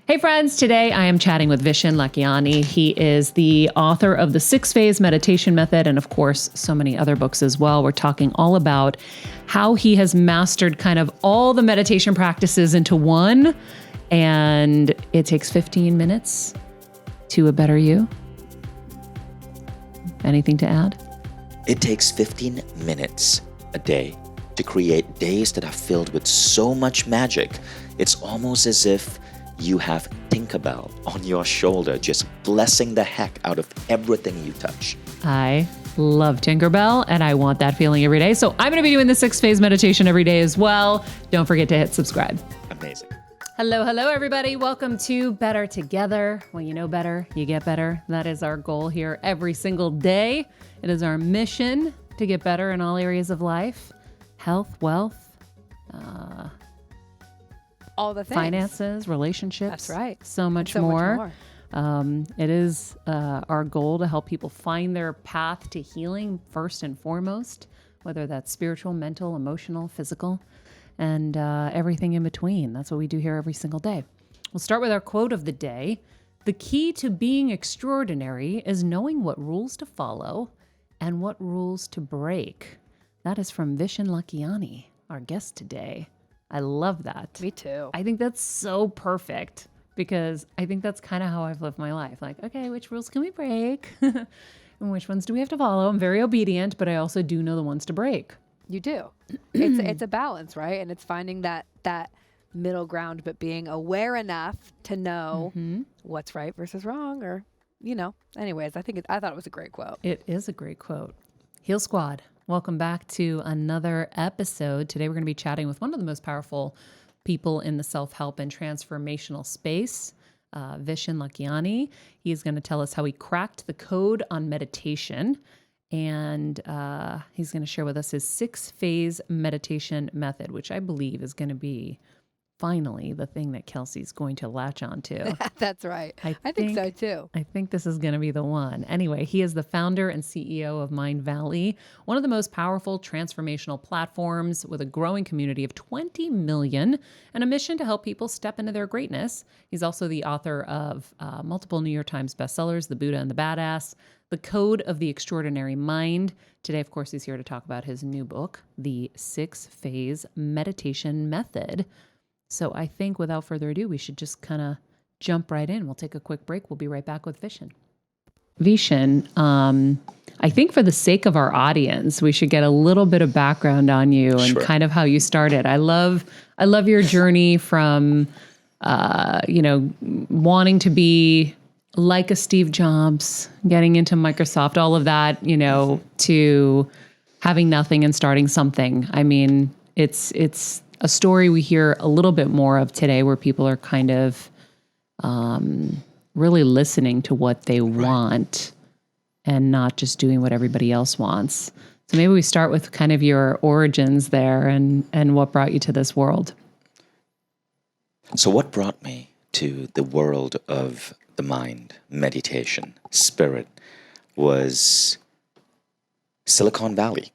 Hey friends, today I am chatting with Vishen Lakhiani. He is the author of the 6-Phase Meditation Method and of course so many other books as well. We're talking all about how he has mastered kind of all the meditation practices into one, and it takes 15 minutes to a better you. Anything to add? It takes 15 minutes a day to create days that are filled with so much magic. It's almost as if you have Tinkerbell on your shoulder, just blessing the heck out of everything you touch. I love Tinkerbell, and I want that feeling every day. So I'm going to be doing the 6-Phase meditation every day as well. Don't forget to hit subscribe. Amazing. Hello, everybody. Welcome to Better Together. When you know better, you get better. That is our goal here every single day. It is our mission to get better in all areas of life. Health, wealth, all the things. Finances, relationships. That's right. So much more. It is our goal to help people find their path to healing first and foremost, whether that's spiritual, mental, emotional, physical, and everything in between. That's what we do here every single day. We'll start with our quote of the day. The key to being extraordinary is knowing what rules to follow and what rules to break. That is from Vishen Lakhiani, our guest today. I love that. Me too. I think that's so perfect because I think that's kind of how I've lived my life. Like, okay, which rules can we break? And which ones do we have to follow? I'm very obedient, but I also do know the ones to break. You do. It's a balance, right? And it's finding that middle ground, but being aware enough to know what's right versus wrong, or anyways, I thought it was a great quote. It is a great quote. Heal Squad, welcome back to another episode. Today we're going to be chatting with one of the most powerful people in the self-help and transformational space, Vishen Lakhiani. He's going to tell us how he cracked the code on meditation, and he's going to share with us his 6-phase meditation method, which I believe is going to be finally the thing that Kelsey's going to latch on to. That's right. I think so too. I think this is going to be the one. Anyway, he is the founder and CEO of Mind Valley, one of the most powerful transformational platforms with a growing community of 20 million and a mission to help people step into their greatness. He's also the author of multiple New York Times bestsellers, The Buddha and the Badass, The Code of the Extraordinary Mind. Today, of course, he's here to talk about his new book, The 6-Phase Meditation Method. So I think without further ado, we should just kind of jump right in. We'll take a quick break. We'll be right back with Vishen. Vishen, I think for the sake of our audience, we should get a little bit of background on you and kind of how you started. I love your journey from, wanting to be like a Steve Jobs, getting into Microsoft, all of that, to having nothing and starting something. I mean, it's a story we hear a little bit more of today where people are kind of really listening to what they want and not just doing what everybody else wants. So maybe we start with kind of your origins there and what brought you to this world. So what brought me to the world of the mind, meditation, spirit, was Silicon Valley.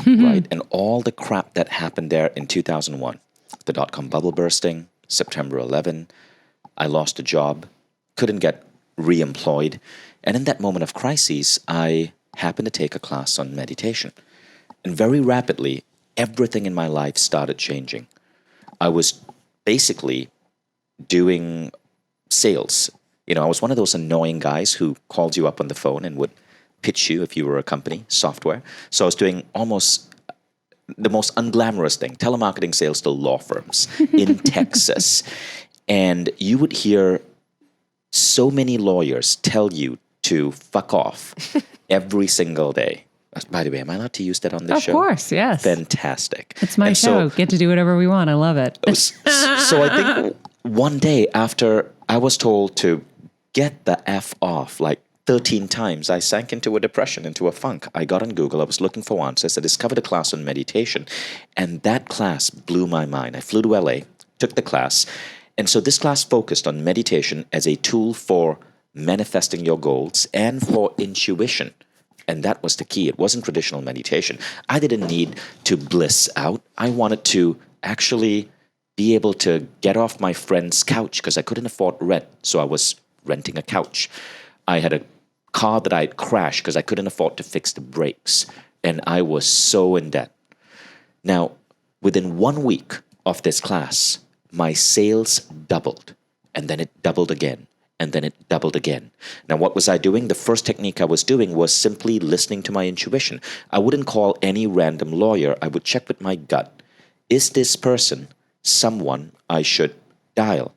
Right? And all the crap that happened there in 2001. The dot-com bubble bursting, September 11. I lost a job, couldn't get re-employed. And in that moment of crisis, I happened to take a class on meditation. And very rapidly, everything in my life started changing. I was basically doing sales. I was one of those annoying guys who called you up on the phone and would pitch you if you were a company, software. So I was doing almost the most unglamorous thing, telemarketing sales to law firms in Texas. And you would hear so many lawyers tell you to fuck off every single day. By the way, am I allowed to use that on this show? Of course, yes. Fantastic. It's my show. Get to do whatever we want. I love it. So I think one day after I was told to get the F off, 13 times, I sank into a depression, into a funk. I got on Google. I was looking for answers. I discovered a class on meditation, and that class blew my mind. I flew to LA, took the class, and so this class focused on meditation as a tool for manifesting your goals and for intuition. And that was the key. It wasn't traditional meditation. I didn't need to bliss out. I wanted to actually be able to get off my friend's couch because I couldn't afford rent. So I was renting a couch. I had a car that I had crashed because I couldn't afford to fix the brakes. And I was so in debt. Now, within 1 week of this class, my sales doubled. And then it doubled again. And then it doubled again. Now, what was I doing? The first technique I was doing was simply listening to my intuition. I wouldn't call any random lawyer. I would check with my gut. Is this person someone I should dial?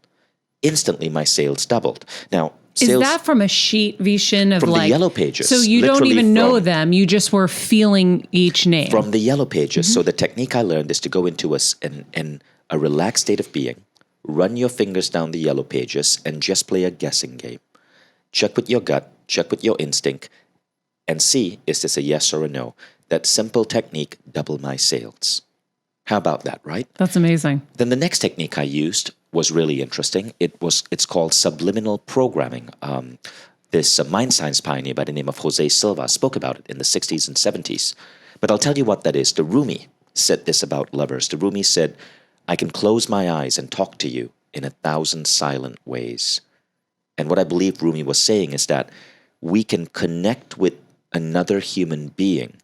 Instantly, my sales doubled. Now, is that from a sheet, Vishen, of from like the yellow pages? So you don't even know them. You just were feeling each name. From the yellow pages. So the technique I learned is to go into a relaxed state of being. Run your fingers down the yellow pages and just play a guessing game. Check with your gut, check with your instinct, and see, is this a yes or a no? That simple technique doubled my sales. How about that, right? That's amazing. Then the next technique I used was really interesting. It's called subliminal programming. This mind science pioneer by the name of Jose Silva spoke about it in the 60s and 70s. But I'll tell you what that is. The Rumi said this about lovers. The Rumi said, I can close my eyes and talk to you in 1,000 silent ways. And what I believe Rumi was saying is that we can connect with another human being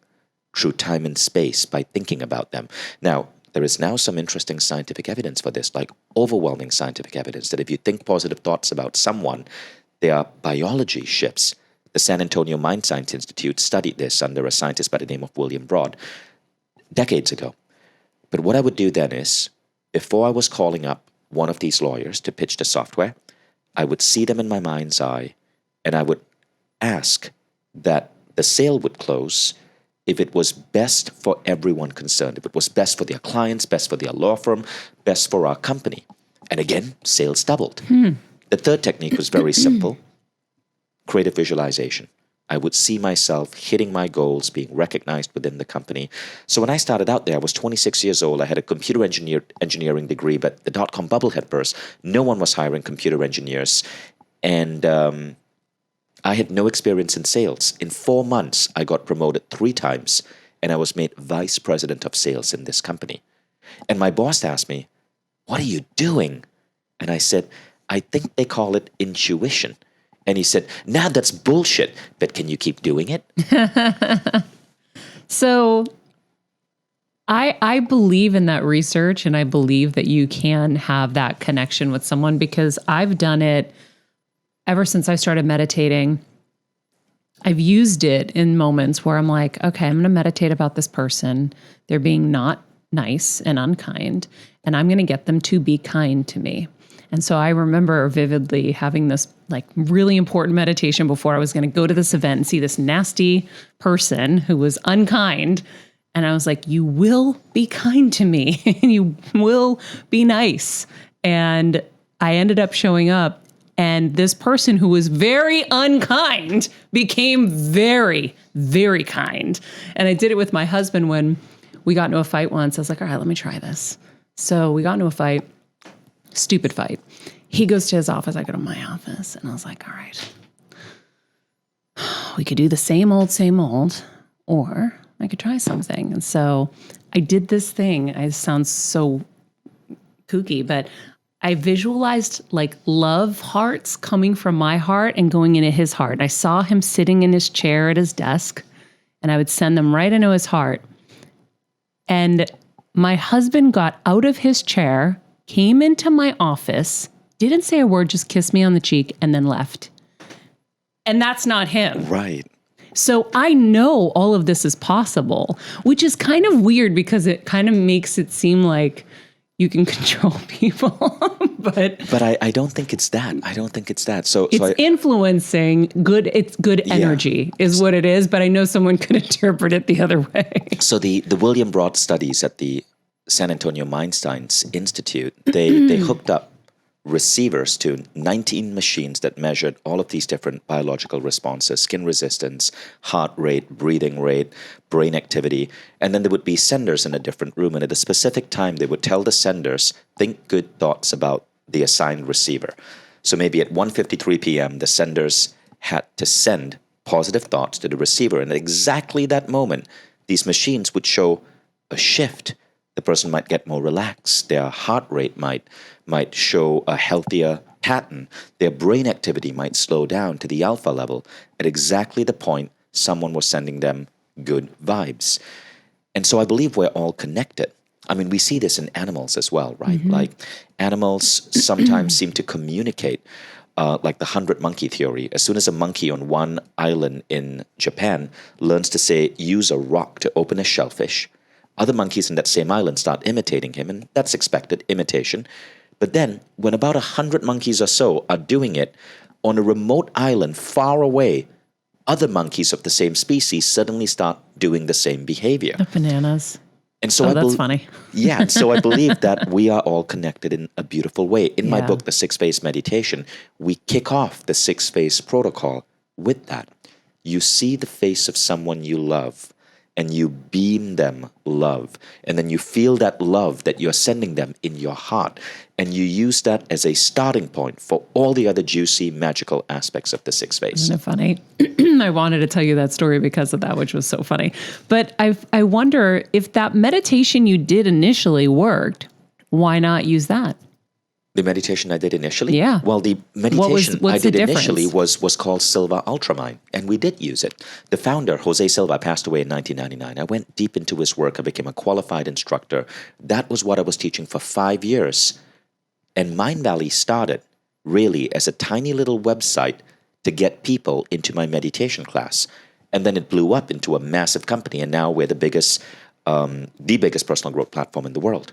through time and space by thinking about them. Now, there is now some interesting scientific evidence for this, like overwhelming scientific evidence that if you think positive thoughts about someone, there are biology shifts. The San Antonio Mind Science Institute studied this under a scientist by the name of William Broad decades ago. But what I would do then is, before I was calling up one of these lawyers to pitch the software, I would see them in my mind's eye, and I would ask that the sale would close if it was best for everyone concerned, if it was best for their clients, best for their law firm, best for our company. And again, sales doubled. The third technique was very simple, creative visualization. I would see myself hitting my goals, being recognized within the company. So when I started out there, I was 26 years old. I had a computer engineering degree, but the dot-com bubble had burst. No one was hiring computer engineers. And I had no experience in sales. In 4 months, I got promoted 3 times, and I was made vice president of sales in this company. And my boss asked me, what are you doing? And I said, I think they call it intuition. And he said, nah, that's bullshit, but can you keep doing it? So I believe in that research, and I believe that you can have that connection with someone, because I've done it ever since I started meditating. I've used it in moments where I'm like, okay, I'm going to meditate about this person. They're being not nice and unkind, and I'm going to get them to be kind to me. And so I remember vividly having this like really important meditation before I was going to go to this event and see this nasty person who was unkind. And I was like, you will be kind to me and you will be nice. And I ended up showing up, and this person who was very unkind became very, very kind. And I did it with my husband when we got into a fight once. I was like, all right, let me try this. So we got into a fight. Stupid fight. He goes to his office. I go to my office, and I was like, all right, we could do the same old, or I could try something. And so I did this thing. It sounds so kooky, but I visualized like love hearts coming from my heart and going into his heart. I saw him sitting in his chair at his desk, and I would send them right into his heart. And my husband got out of his chair, came into my office, didn't say a word, just kissed me on the cheek, and then left. And that's not him. Right. So I know all of this is possible, which is kind of weird because it kind of makes it seem like you can control people. but I don't think it's that. I don't think it's that. So it's influencing good. It's good energy is what it is. But I know someone could interpret it the other way. So the William Broad studies at the San Antonio Mind Science Institute, they hooked up receivers to 19 machines that measured all of these different biological responses: skin resistance, heart rate, breathing rate, brain activity. And then there would be senders in a different room. And at a specific time, they would tell the senders, think good thoughts about the assigned receiver. So maybe at 1:53 p.m., the senders had to send positive thoughts to the receiver. And at exactly that moment, these machines would show a shift the person might get more relaxed. Their heart rate might show a healthier pattern. Their brain activity might slow down to the alpha level at exactly the point someone was sending them good vibes. And so I believe we're all connected. I mean, we see this in animals as well, right? Like animals sometimes seem to communicate, like the 100 monkey theory. As soon as a monkey on one island in Japan learns to say, use a rock to open a shellfish, other monkeys in that same island start imitating him, and that's expected, imitation. But then, when about 100 monkeys or so are doing it on a remote island far away, other monkeys of the same species suddenly start doing the same behavior. The bananas. And so That's funny. Yeah, so I believe that we are all connected in a beautiful way. In my Yeah. book, The 6-Phase Meditation, we kick off the 6-phase protocol with that. You see the face of someone you love, and you beam them love. And then you feel that love that you're sending them in your heart. And you use that as a starting point for all the other juicy, magical aspects of the 6-phase. Isn't it funny? I wanted to tell you that story because of that, which was so funny. But I wonder if that meditation you did initially worked, why not use that? The meditation I did initially? Yeah. Well, the meditation I what's the did initially difference? was called Silva Ultramind, and we did use it. The founder, Jose Silva, passed away in 1999. I went deep into his work. I became a qualified instructor. That was what I was teaching for 5 years. And Mind Valley started really as a tiny little website to get people into my meditation class. And then it blew up into a massive company, and now we're the biggest personal growth platform in the world.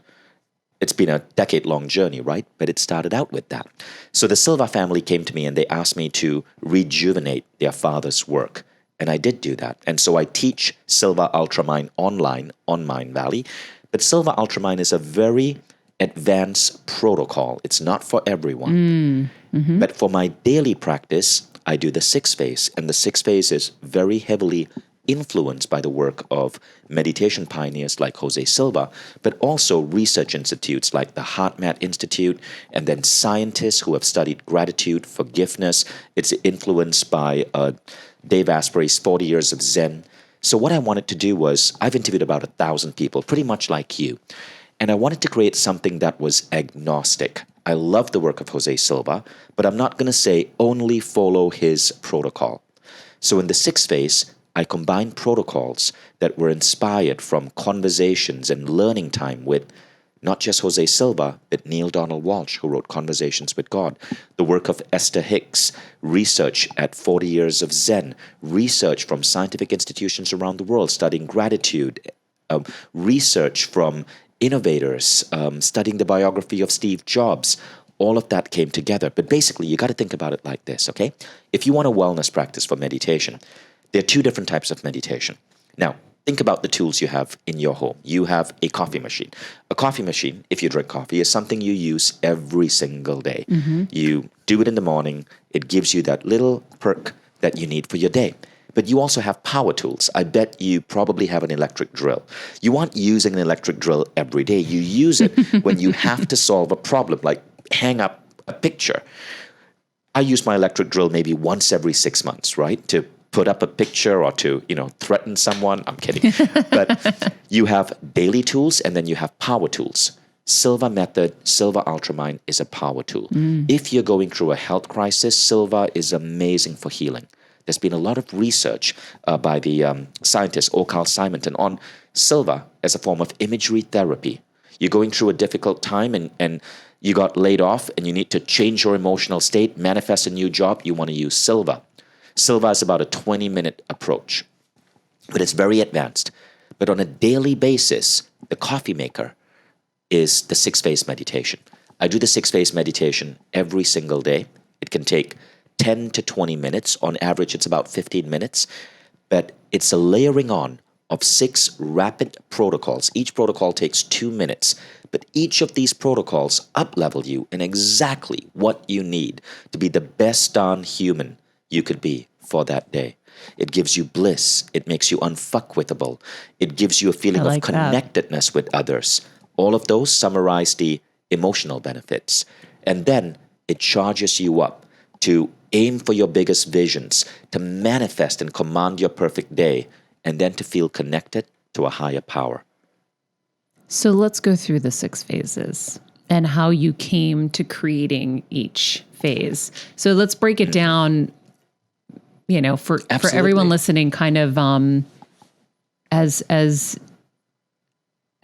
It's been a decade-long journey, right? But it started out with that. So the Silva family came to me and they asked me to rejuvenate their father's work. And I did do that. And so I teach Silva Ultramind online on Mind Valley. But Silva Ultramind is a very advanced protocol. It's not for everyone. But for my daily practice, I do the 6-phase. And the 6-phase is very heavily influenced by the work of meditation pioneers like Jose Silva, but also research institutes like the HeartMath Institute, and then scientists who have studied gratitude, forgiveness. It's influenced by Dave Asprey's 40 Years of Zen. So what I wanted to do was, I've interviewed about 1,000 people, pretty much like you, and I wanted to create something that was agnostic. I love the work of Jose Silva, but I'm not going to say only follow his protocol. So in the 6-phase, I combined protocols that were inspired from conversations and learning time with not just Jose Silva, but Neil Donald Walsh, who wrote Conversations with God, the work of Esther Hicks, research at 40 Years of Zen, research from scientific institutions around the world studying gratitude, research from innovators, studying the biography of Steve Jobs. All of that came together. But basically, you got to think about it like this, okay? If you want a wellness practice for meditation, there are 2 different types of meditation. Now, think about the tools you have in your home. You have a coffee machine. A coffee machine, if you drink coffee, is something you use every single day. You do it in the morning. It gives you that little perk that you need for your day. But you also have power tools. I bet you probably have an electric drill. You aren't using an electric drill every day. You use it when you have to solve a problem, like hang up a picture. I use my electric drill maybe once every 6 months, right? To put up a picture or to, threaten someone. I'm kidding. But you have daily tools and then you have power tools. Silva Method, Silva Ultramind is a power tool. If you're going through a health crisis, Silva is amazing for healing. There's been a lot of research by the scientist Okal Simonton on Silva as a form of imagery therapy. You're going through a difficult time and you got laid off and you need to change your emotional state, manifest a new job, you want to use Silva. Silva is about a 20-minute approach, but it's very advanced. But on a daily basis, the coffee maker is the 6-phase meditation. I do the 6-phase meditation every single day. It can take 10 to 20 minutes. On average, it's about 15 minutes. But it's a layering on of 6 rapid protocols. Each protocol takes 2 minutes. But each of these protocols up-level you in exactly what you need to be the best darn human you could be for that day. It gives you bliss. It makes you unfuckwithable. It gives you a feeling of connectedness with others. All of those summarize the emotional benefits. And then it charges you up to aim for your biggest visions, to manifest and command your perfect day, and then to feel connected to a higher power. So let's go through the 6 phases and how you came to creating each phase. So let's break it down, for everyone listening, kind of as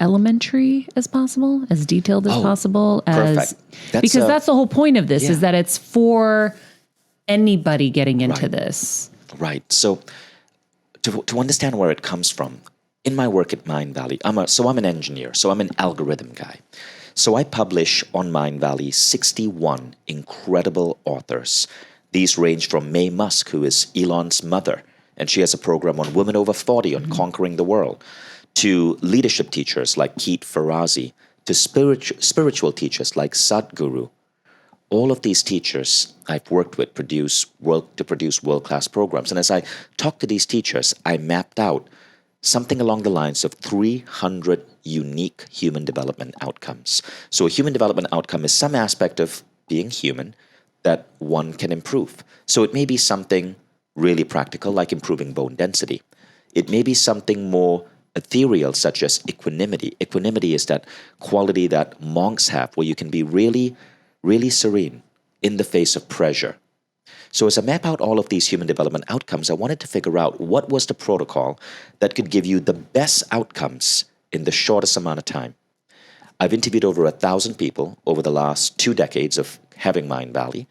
elementary as possible, as detailed as possible. Perfect. Because that's the whole point of this, is that it's for anybody getting into this. Right. So to understand where it comes from, in my work at Mind Valley, I'm an engineer, so I'm an algorithm guy. So I publish on Mind Valley 61 incredible authors. These range from Mae Musk, who is Elon's mother, and she has a program on women over 40 on conquering the world, to leadership teachers like Keith Ferrazzi, to spiritual teachers like Sadhguru. All of these teachers I've worked with produce world-class programs. And as I talked to these teachers, I mapped out something along the lines of 300 unique human development outcomes. So a human development outcome is some aspect of being human that one can improve. So it may be something really practical, like improving bone density. It may be something more ethereal, such as equanimity. Equanimity is that quality that monks have, where you can be really, really serene in the face of pressure. So as I map out all of these human development outcomes, I wanted to figure out what was the protocol that could give you the best outcomes in the shortest amount of time. I've interviewed over 1,000 people over the last 2 decades of having Mind Valley,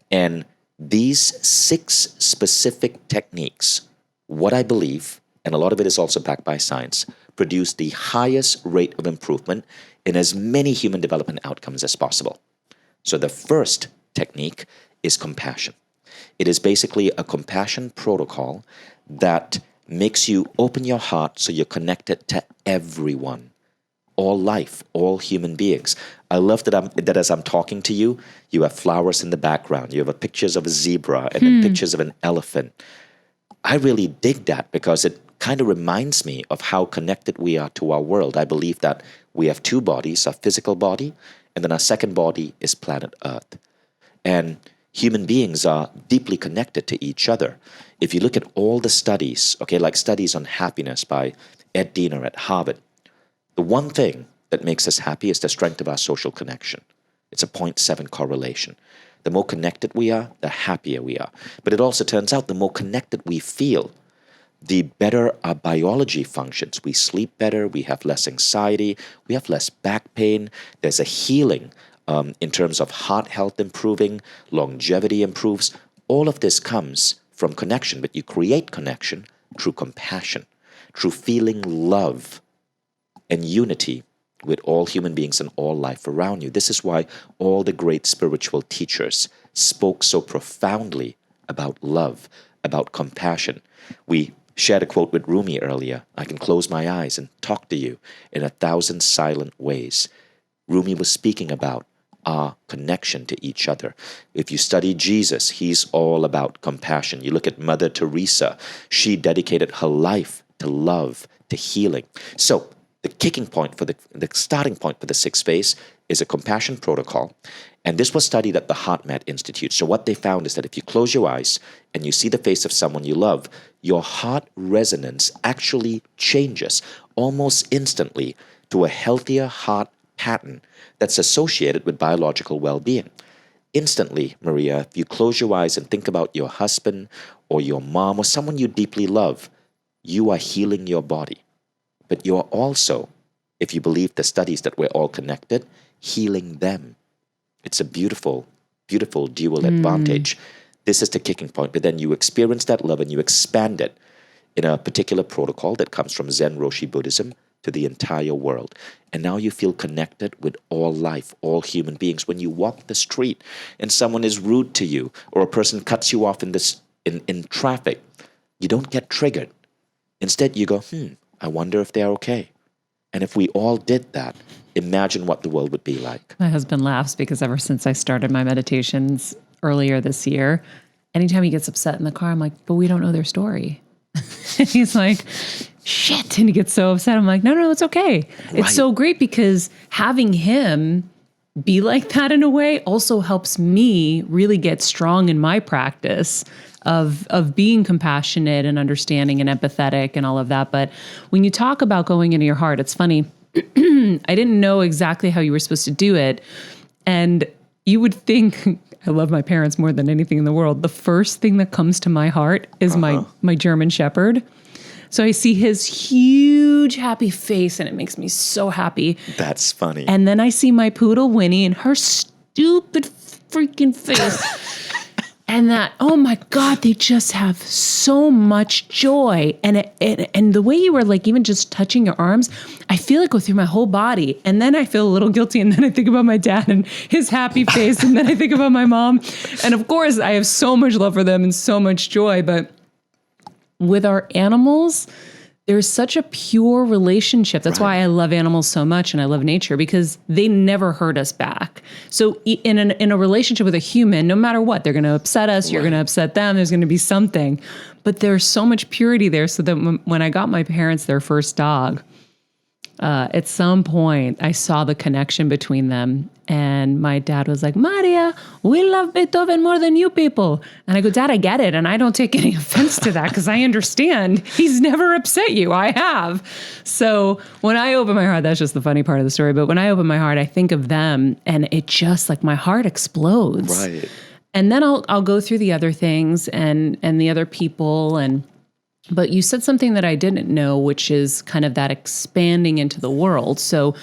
and these 6 specific techniques, what I believe, and a lot of it is also backed by science, produce the highest rate of improvement in as many human development outcomes as possible. So the first technique is compassion. It is basically a compassion protocol that makes you open your heart so you're connected to everyone, all life, all human beings. I love that as I'm talking to you, you have flowers in the background. You have pictures of a zebra and then pictures of an elephant. I really dig that because it kind of reminds me of how connected we are to our world. I believe that we have 2 bodies, our physical body, and then our second body is planet Earth. And human beings are deeply connected to each other. If you look at all the studies, like studies on happiness by Ed Diener at Harvard, the one thing that makes us happy is the strength of our social connection. It's a 0.7 correlation. The more connected we are, the happier we are. But it also turns out the more connected we feel, the better our biology functions. We sleep better, we have less anxiety, we have less back pain. There's a healing in terms of heart health improving, longevity improves. All of this comes from connection, but you create connection through compassion, through feeling love and unity with all human beings and all life around you. This is why all the great spiritual teachers spoke so profoundly about love, about compassion. We shared a quote with Rumi earlier. I can close my eyes and talk to you in 1,000 silent ways. Rumi was speaking about our connection to each other. If you study Jesus, he's all about compassion. You look at Mother Teresa, she dedicated her life to love, to healing. So the kicking point for the starting point for the 6th phase is a compassion protocol. And this was studied at the HeartMath Institute. So what they found is that if you close your eyes and you see the face of someone you love, your heart resonance actually changes almost instantly to a healthier heart pattern that's associated with biological well-being. Instantly, Maria, if you close your eyes and think about your husband or your mom or someone you deeply love, you are healing your body. But you're also, if you believe the studies that we're all connected, healing them. It's a beautiful, beautiful dual advantage. This is the kicking point, but then you experience that love and you expand it in a particular protocol that comes from Zen Roshi Buddhism to the entire world. And now you feel connected with all life, all human beings. When you walk the street and someone is rude to you or a person cuts you off in traffic, you don't get triggered. Instead, you go, I wonder if they're okay. And if we all did that, imagine what the world would be like. My husband laughs because ever since I started my meditations earlier this year, anytime he gets upset in the car, I'm like, but we don't know their story. And he's like, shit. And he gets so upset. I'm like, no, it's okay. Right. It's so great because having him be like that in a way also helps me really get strong in my practice of being compassionate and understanding and empathetic and all of that. But when you talk about going into your heart, it's funny. I didn't know exactly how you were supposed to do it. And you would think, I love my parents more than anything in the world. The first thing that comes to my heart is my German Shepherd. So I see his huge happy face and it makes me so happy. That's funny. And then I see my poodle Winnie and her stupid freaking face. And that, oh my God, they just have so much joy. And the way you were like, even just touching your arms, I feel it go through my whole body. And then I feel a little guilty. And then I think about my dad and his happy face. And then I think about my mom. And of course, I have so much love for them and so much joy. But with our animals, there's such a pure relationship. That's why I love animals so much and I love nature, because they never hurt us back. So in a relationship with a human, no matter what, they're going to upset us, you're going to upset them, there's going to be something. But there's so much purity there, so that when I got my parents their first dog, at some point I saw the connection between them. And my dad was like, Maria, we love Beethoven more than you people. And I go, Dad, I get it. And I don't take any offense to that because I understand he's never upset you. I have. So when I open my heart, that's just the funny part of the story. But when I open my heart, I think of them and it just like my heart explodes. Right. And then I'll go through the other things and the other people. But you said something that I didn't know, which is kind of that expanding into the world. So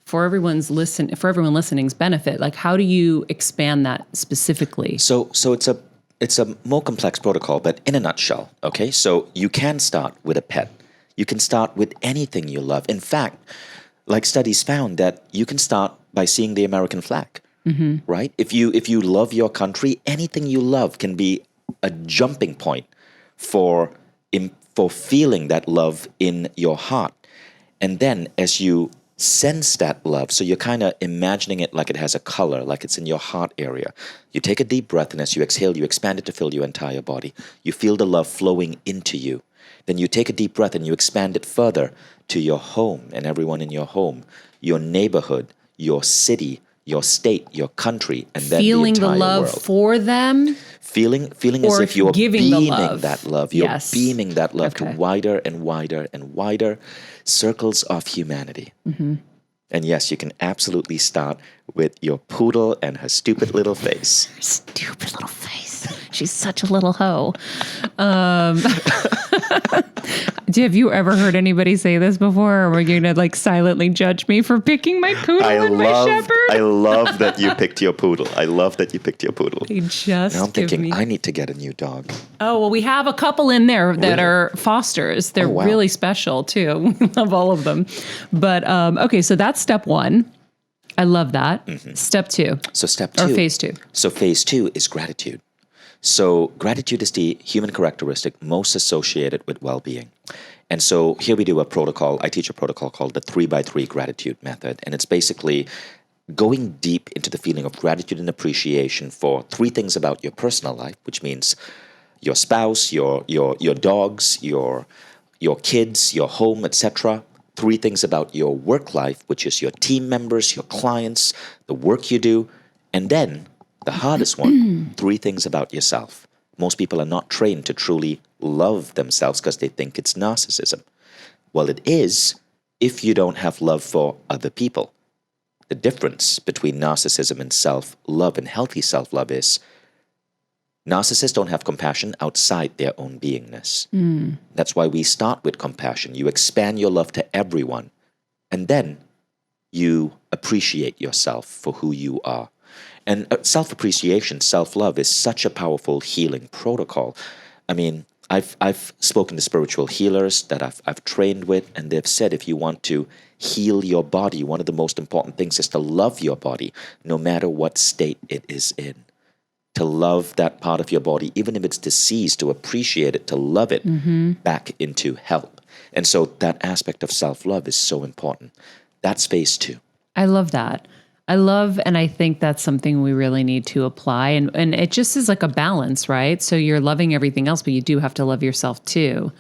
for everyone listening's benefit, like how do you expand that specifically? So it's a more complex protocol, but in a nutshell, okay? So you can start with a pet. You can start with anything you love. In fact, like studies found that you can start by seeing the American flag, right? If you love your country, anything you love can be a jumping point for feeling that love in your heart. And then as you sense that love, so you're kind of imagining it like it has a color, like it's in your heart area. You take a deep breath, and as you exhale, you expand it to fill your entire body. You feel the love flowing into you. Then you take a deep breath and you expand it further to your home and everyone in your home, your neighborhood, your city, your state, your country, and then feeling the entire the love world. for them. Feeling Or as if you're giving the beaming love. that love. You're Yes. beaming that love to Okay. wider and wider and wider circles of humanity. And yes, you can absolutely start with your poodle and her stupid little face. Stupid little face. She's such a little hoe. Have you ever heard anybody say this before? Or were you going to like silently judge me for picking my poodle and my shepherd? I love that you picked your poodle. I love that you picked your poodle. They just Now I'm give thinking, me... I need to get a new dog. Oh, well, we have a couple in there that are fosters. They're wow. really special, too. We love all of them. But, okay, so that's step one. I love that. Step two. So step two. Or phase two. So phase two is gratitude. So gratitude is the human characteristic most associated with well-being. And so here we do a protocol. I teach a protocol called the 3x3 gratitude method. And it's basically going deep into the feeling of gratitude and appreciation for three things about your personal life, which means your spouse, your dogs, your kids, your home, etc. Three things about your work life, which is your team members, your clients, the work you do, and then the hardest one, three things about yourself. Most people are not trained to truly love themselves because they think it's narcissism. Well, it is if you don't have love for other people. The difference between narcissism and self-love and healthy self-love is narcissists don't have compassion outside their own beingness. That's why we start with compassion. You expand your love to everyone, and then you appreciate yourself for who you are. And self-appreciation, self-love is such a powerful healing protocol. I mean, I've spoken to spiritual healers that I've trained with, and they've said if you want to heal your body, one of the most important things is to love your body, no matter what state it is in. To love that part of your body, even if it's diseased, to appreciate it, to love it back into health. And so that aspect of self-love is so important. That's phase two. I love that. And I think that's something we really need to apply. And it just is like a balance, right? So you're loving everything else, but you do have to love yourself too.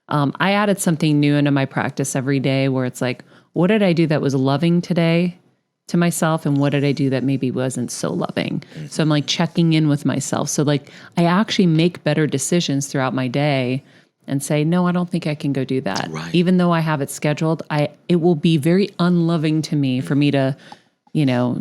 I added something new into my practice every day where it's like, what did I do that was loving today to myself? And what did I do that maybe wasn't so loving? So I'm like checking in with myself. So like I actually make better decisions throughout my day. and say, no, I don't think I can go do that. Right. Even though I have it scheduled, it will be very unloving to me for me to,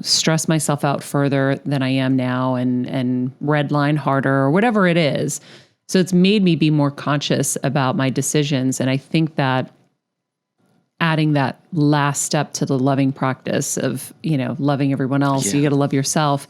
stress myself out further than I am now and redline harder or whatever it is. So it's made me be more conscious about my decisions. And I think that adding that last step to the loving practice of, loving everyone else, you got to love yourself,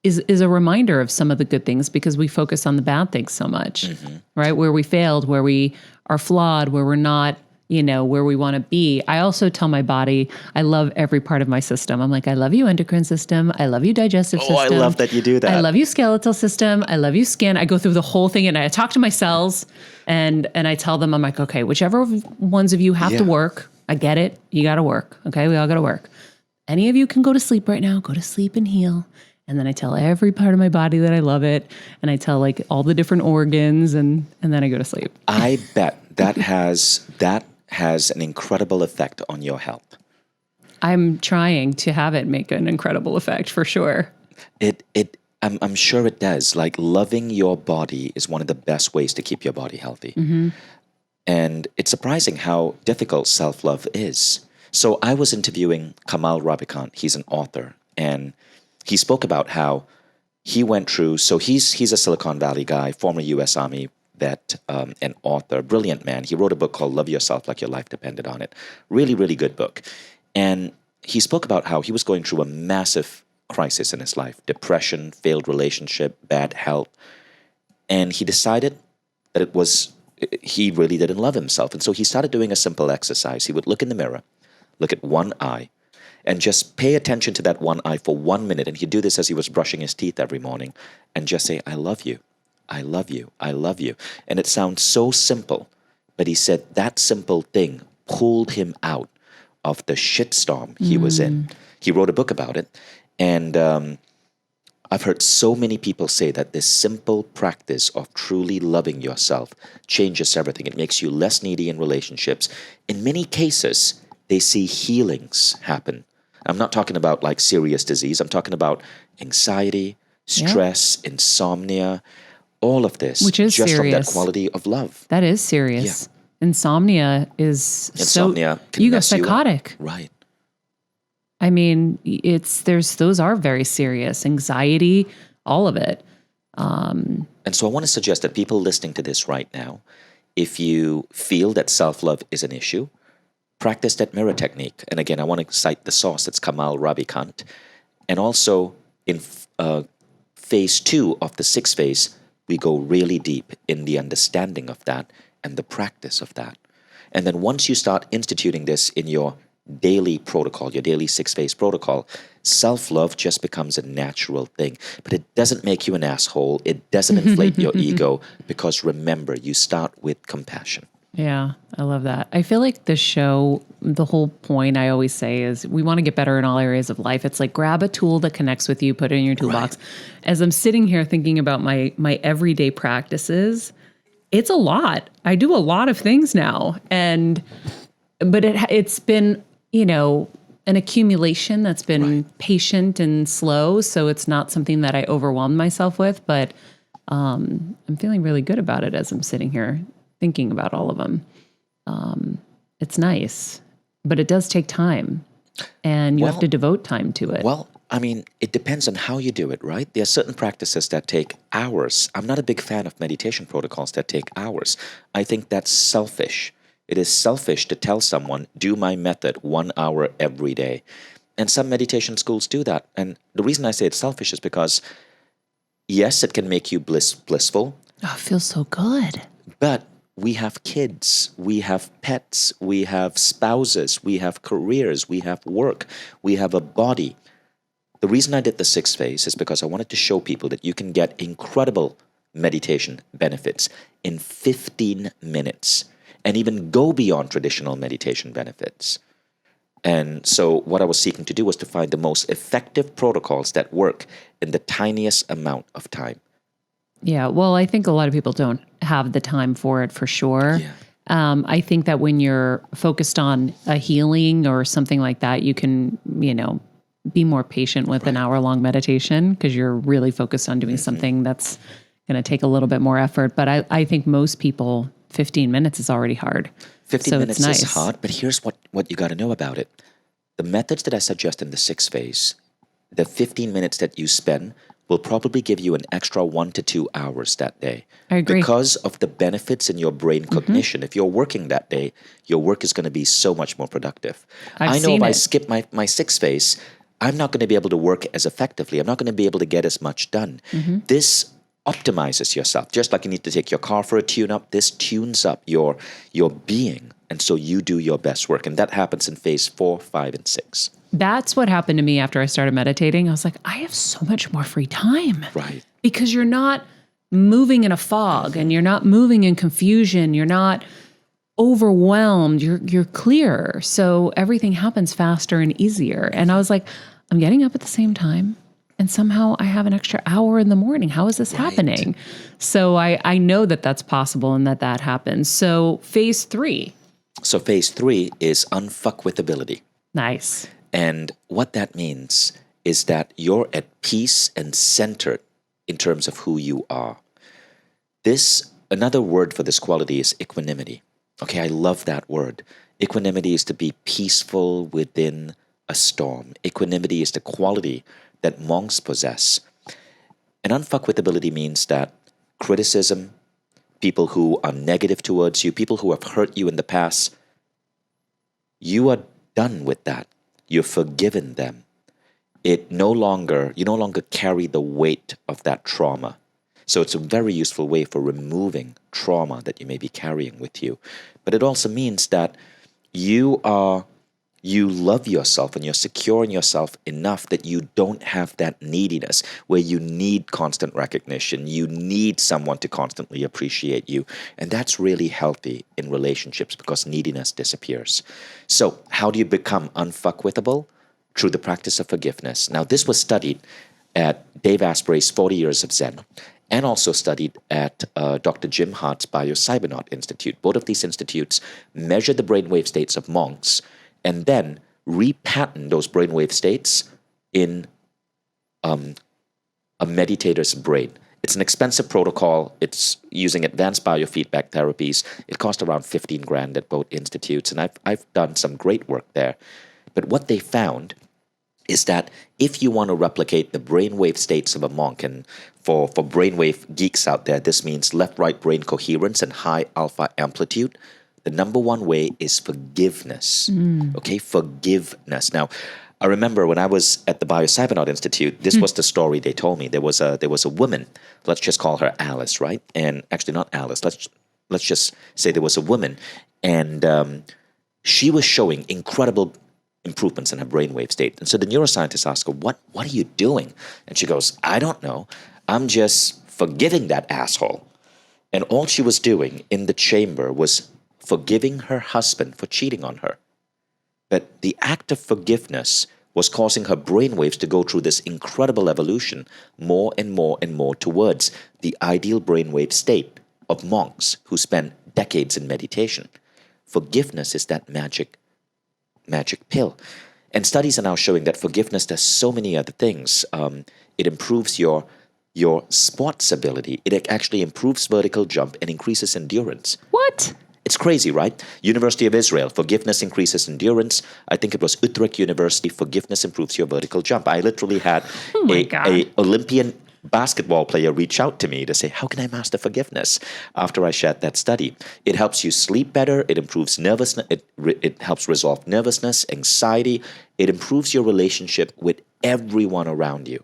is a reminder of some of the good things, because we focus on the bad things so much, right? Where we failed, where we are flawed, where we're not, where we want to be. I also tell my body, I love every part of my system. I'm like, I love you endocrine system. I love you digestive system. I love that you do that. I love you skeletal system. I love you skin. I go through the whole thing and I talk to my cells and I tell them, I'm like, okay, whichever ones of you have to work, I get it. You got to work. Okay. We all got to work. Any of you can go to sleep right now, go to sleep and heal. And then I tell every part of my body that I love it. And I tell like all the different organs and then I go to sleep. I bet that has an incredible effect on your health. I'm trying to have it make an incredible effect for sure. I'm sure it does. Like, loving your body is one of the best ways to keep your body healthy. And it's surprising how difficult self-love is. So I was interviewing Kamal Ravikant. He's an author, and he spoke about how he went through. So he's a Silicon Valley guy, former U.S. Army vet, an author, brilliant man. He wrote a book called Love Yourself Like Your Life Depended on It. Really, really good book. And he spoke about how he was going through a massive crisis in his life: depression, failed relationship, bad health. And he decided that he really didn't love himself. And so he started doing a simple exercise. He would look in the mirror, look at one eye, and just pay attention to that one eye for 1 minute. And he'd do this as he was brushing his teeth every morning and just say, I love you. I love you. I love you. And it sounds so simple, but he said that simple thing pulled him out of the shitstorm he was in. He wrote a book about it. And I've heard so many people say that this simple practice of truly loving yourself changes everything. It makes you less needy in relationships. In many cases, they see healings happen. I'm not talking about like serious disease. I'm talking about anxiety, stress, insomnia, all of this. Which is just serious. From that quality of love. That is serious. Yeah. Insomnia is Insomnia can you go mess psychotic. You up. Right. I mean, those are very serious. Anxiety, all of it. And so I want to suggest that people listening to this right now, if you feel that self-love is an issue, practice that mirror technique. And again, I want to cite the source. It's Kamal Ravikant. And also in phase 2 of the 6th phase, we go really deep in the understanding of that and the practice of that. And then once you start instituting this in your daily protocol, your daily 6th phase protocol, self-love just becomes a natural thing. But it doesn't make you an asshole. It doesn't inflate your ego, because remember, you start with compassion. Yeah, I love that. I feel like the show, the whole point I always say is we want to get better in all areas of life. It's like grab a tool that connects with you, put it in your toolbox. Right. As I'm sitting here thinking about my everyday practices, it's a lot. I do a lot of things now. But it's been, an accumulation that's been patient and slow. So it's not something that I overwhelmed myself with, but I'm feeling really good about it as I'm sitting here thinking about all of them. It's nice, but it does take time, and you have to devote time to it. Well, I mean, it depends on how you do it, right? There are certain practices that take hours. I'm not a big fan of meditation protocols that take hours. I think that's selfish. It is selfish to tell someone, do my method 1 hour every day. And some meditation schools do that. And the reason I say it's selfish is because, yes, it can make you blissful. Oh, it feels so good. But we have kids, we have pets, we have spouses, we have careers, we have work, we have a body. The reason I did the 6th phase is because I wanted to show people that you can get incredible meditation benefits in 15 minutes and even go beyond traditional meditation benefits. And so what I was seeking to do was to find the most effective protocols that work in the tiniest amount of time. Yeah, well, I think a lot of people don't have the time for it, for sure. Yeah. I think that when you're focused on a healing or something like that, you can, be more patient with an hour-long meditation, because you're really focused on doing something that's going to take a little bit more effort. But I think most people 15 minutes is already hard. 15 So minutes it's nice. is hard, but here's what you got to know about it. The methods that I suggest in the 6 phase, the 15 minutes that you spend will probably give you an extra 1 to 2 hours that day. I agree. Because of the benefits in your brain cognition. If you're working that day, your work is going to be so much more productive. I've I know seen if I it. skip my 6 phase, I'm not going to be able to work as effectively. I'm not going to be able to get as much done. This optimizes yourself. Just like you need to take your car for a tune-up, this tunes up your being. And so you do your best work. And that happens in phase 4, 5, and 6. That's what happened to me after I started meditating. I was like, I have so much more free time. Right. Because you're not moving in a fog and you're not moving in confusion. You're not overwhelmed. You're clear. So everything happens faster and easier. And I was like, I'm getting up at the same time. And somehow I have an extra hour in the morning. How is this happening? So I know that that's possible and that happens. So phase 3. So phase 3 is unfuckwithability. Nice. And what that means is that you're at peace and centered in terms of who you are. Another word for this quality is equanimity. Okay, I love that word. Equanimity is to be peaceful within a storm. Equanimity is the quality that monks possess. And unfuckwithability means that criticism, people who are negative towards you, people who have hurt you in the past, you are done with that. You've forgiven them. You no longer carry the weight of that trauma. So it's a very useful way for removing trauma that you may be carrying with you. But it also means that you love yourself and you're secure in yourself enough that you don't have that neediness where you need constant recognition. You need someone to constantly appreciate you. And that's really healthy in relationships because neediness disappears. So how do you become unfuckwithable? Through the practice of forgiveness. Now, this was studied at Dave Asprey's 40 Years of Zen and also studied at Dr. Jim Hart's Bio-Cybernaut Institute. Both of these institutes measure the brainwave states of monks and then repattern those brainwave states in a meditator's brain. It's an expensive protocol. It's using advanced biofeedback therapies. It cost around $15,000 at both institutes, and I've done some great work there. But what they found is that if you want to replicate the brainwave states of a monk, and for brainwave geeks out there, this means left-right brain coherence and high alpha amplitude, the number one way is forgiveness. Okay, forgiveness. Now, I remember when I was at the Bio-Cybernaut Institute, this was the story they told me. There was a woman, let's just call her Alice, right? And actually not Alice, let's just say there was a woman, and she was showing incredible improvements in her brainwave state. And so the neuroscientist asked her, what are you doing? And she goes, I don't know. I'm just forgiving that asshole. And all she was doing in the chamber was forgiving her husband for cheating on her. But the act of forgiveness was causing her brainwaves to go through this incredible evolution more and more and more towards the ideal brainwave state of monks who spend decades in meditation. Forgiveness is that magic pill. And studies are now showing that forgiveness does so many other things. It improves your sports ability. It actually improves vertical jump and increases endurance. What? It's crazy, right? University of Israel, forgiveness increases endurance. I think it was Utrecht University, forgiveness improves your vertical jump. I literally had a Olympian basketball player reach out to me to say, how can I master forgiveness after I shared that study? It helps you sleep better. It improves nervousness. It helps resolve nervousness, anxiety. It improves your relationship with everyone around you.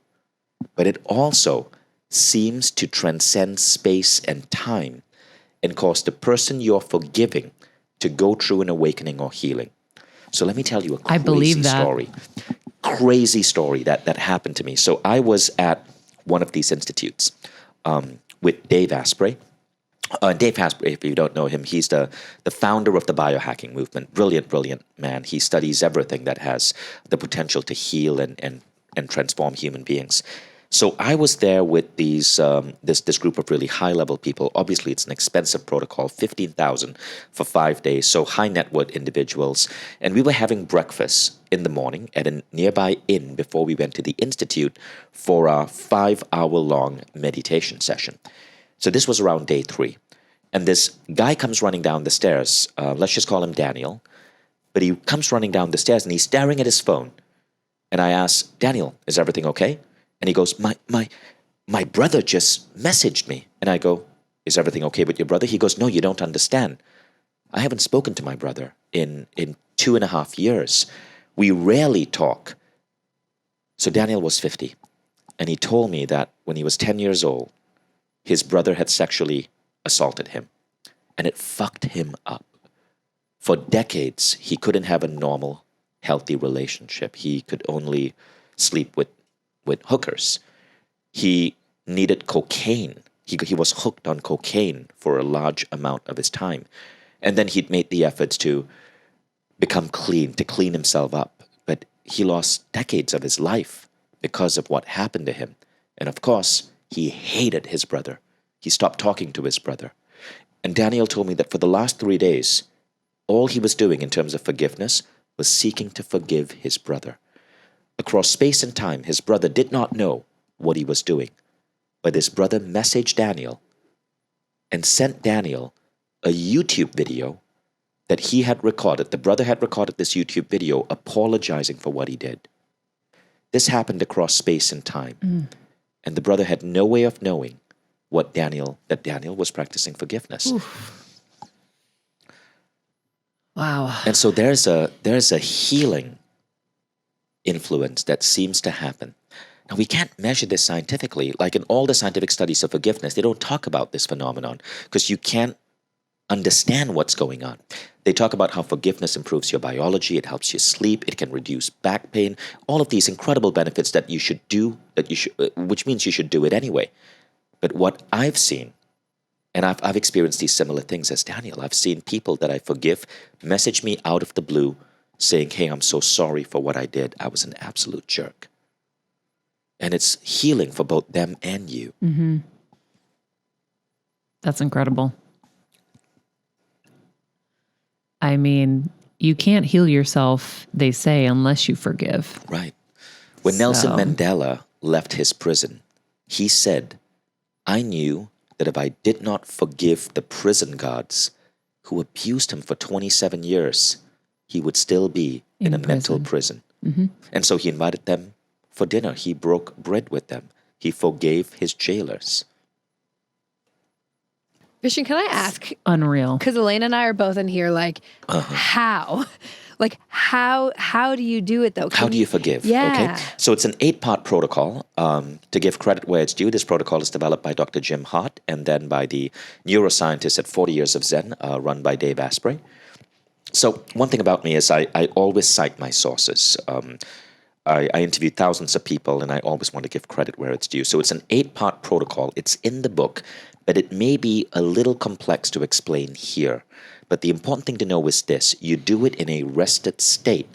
But it also seems to transcend space and time and cause the person you're forgiving to go through an awakening or healing. So let me tell you a crazy story. Crazy story that happened to me. So I was at one of these institutes with Dave Asprey. Dave Asprey, if you don't know him, he's the founder of the biohacking movement. Brilliant man. He studies everything that has the potential to heal and transform human beings. So I was there with this group of really high-level people. Obviously, it's an expensive protocol, $15,000 for 5 days, so high-net-worth individuals. And we were having breakfast in the morning at a nearby inn before we went to the institute for a 5-hour-long meditation session. So this was around day 3. And this guy comes running down the stairs. Let's just call him Daniel. But he comes running down the stairs and he's staring at his phone. And I ask, Daniel, is everything okay? And he goes, my brother just messaged me. And I go, is everything okay with your brother? He goes, no, you don't understand. I haven't spoken to my brother in 2.5 years. We rarely talk. So Daniel was 50. And he told me that when he was 10 years old, his brother had sexually assaulted him. And it fucked him up. For decades, he couldn't have a normal, healthy relationship. He could only sleep with hookers. He needed cocaine. He was hooked on cocaine for a large amount of his time. And then he'd made the efforts to become clean, to clean himself up. But he lost decades of his life because of what happened to him. And of course, he hated his brother. He stopped talking to his brother. And Daniel told me that for the last 3 days, all he was doing in terms of forgiveness was seeking to forgive his brother. Across space and time, his brother did not know what he was doing. But his brother messaged Daniel and sent Daniel a YouTube video that he had recorded. The brother had recorded this YouTube video apologizing for what he did. This happened across space and time. And the brother had no way of knowing that Daniel was practicing forgiveness. Oof. Wow. And so there's a healing influence that seems to happen. Now, we can't measure this scientifically. Like in all the scientific studies of forgiveness, they don't talk about this phenomenon because you can't understand what's going on. They talk about how forgiveness improves your biology, it helps you sleep, it can reduce back pain, all of these incredible benefits that you should do, which means you should do it anyway. But what I've seen, and I've experienced these similar things as Daniel, I've seen people that I forgive message me out of the blue saying, hey, I'm so sorry for what I did. I was an absolute jerk. And it's healing for both them and you. Mm-hmm. That's incredible. I mean, you can't heal yourself, they say, unless you forgive. Right. When Nelson Mandela left his prison, he said, I knew that if I did not forgive the prison guards who abused him for 27 years, he would still be in a mental prison. Mm-hmm. And so he invited them for dinner. He broke bread with them. He forgave his jailers. Vishen, can I ask? Unreal. Because Elaine and I are both in here like, how? Like, how do you do it, though? How do you forgive? Yeah. Okay. So it's an 8-part protocol. To give credit where it's due, this protocol is developed by Dr. Jim Hart and then by the neuroscientist at 40 Years of Zen, run by Dave Asprey. So one thing about me is I always cite my sources. I interviewed thousands of people, and I always want to give credit where it's due. So it's an 8-part protocol. It's in the book, but it may be a little complex to explain here. But the important thing to know is this. You do it in a rested state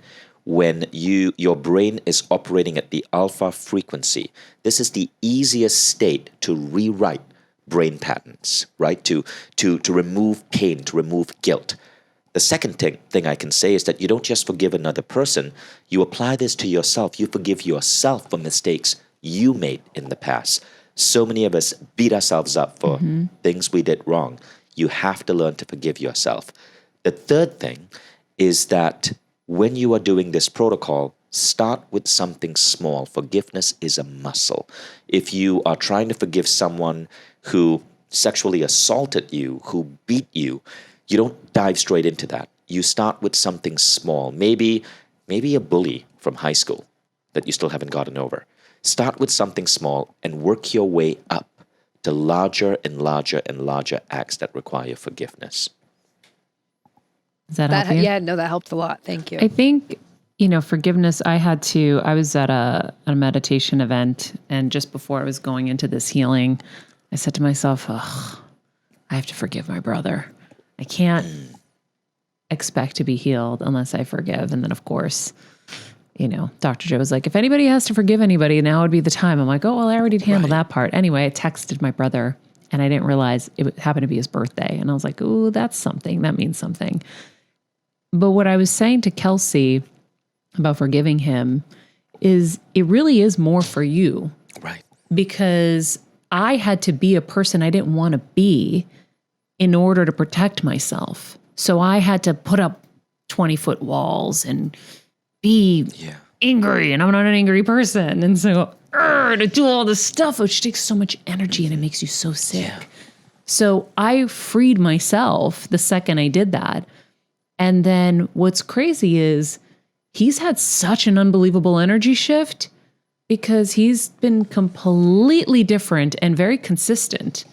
when your brain is operating at the alpha frequency. This is the easiest state to rewrite brain patterns, right? To remove pain, to remove guilt. The second thing I can say is that you don't just forgive another person. You apply this to yourself. You forgive yourself for mistakes you made in the past. So many of us beat ourselves up for things we did wrong. You have to learn to forgive yourself. The third thing is that when you are doing this protocol, start with something small. Forgiveness is a muscle. If you are trying to forgive someone who sexually assaulted you, who beat you, you don't dive straight into that. You start with something small, maybe a bully from high school that you still haven't gotten over. Start with something small and work your way up to larger and larger and larger acts that require forgiveness. Does that help you? Yeah, no, that helped a lot. Thank you. I think, forgiveness, I was at a meditation event, and just before I was going into this healing, I said to myself, I have to forgive my brother. I can't expect to be healed unless I forgive. And then, of course, Dr. Joe was like, if anybody has to forgive anybody, now would be the time. I'm like, oh, well, I already handled that part. Anyway, I texted my brother, and I didn't realize it happened to be his birthday. And I was like, oh, that's something. That means something. But what I was saying to Kelsey about forgiving him is it really is more for you. Right. Because I had to be a person I didn't want to be in order to protect myself. So I had to put up 20-foot walls and be angry, and I'm not an angry person. And so to do all this stuff, which takes so much energy and it makes you so sick. Yeah. So I freed myself the second I did that. And then what's crazy is he's had such an unbelievable energy shift because he's been completely different and very consistent,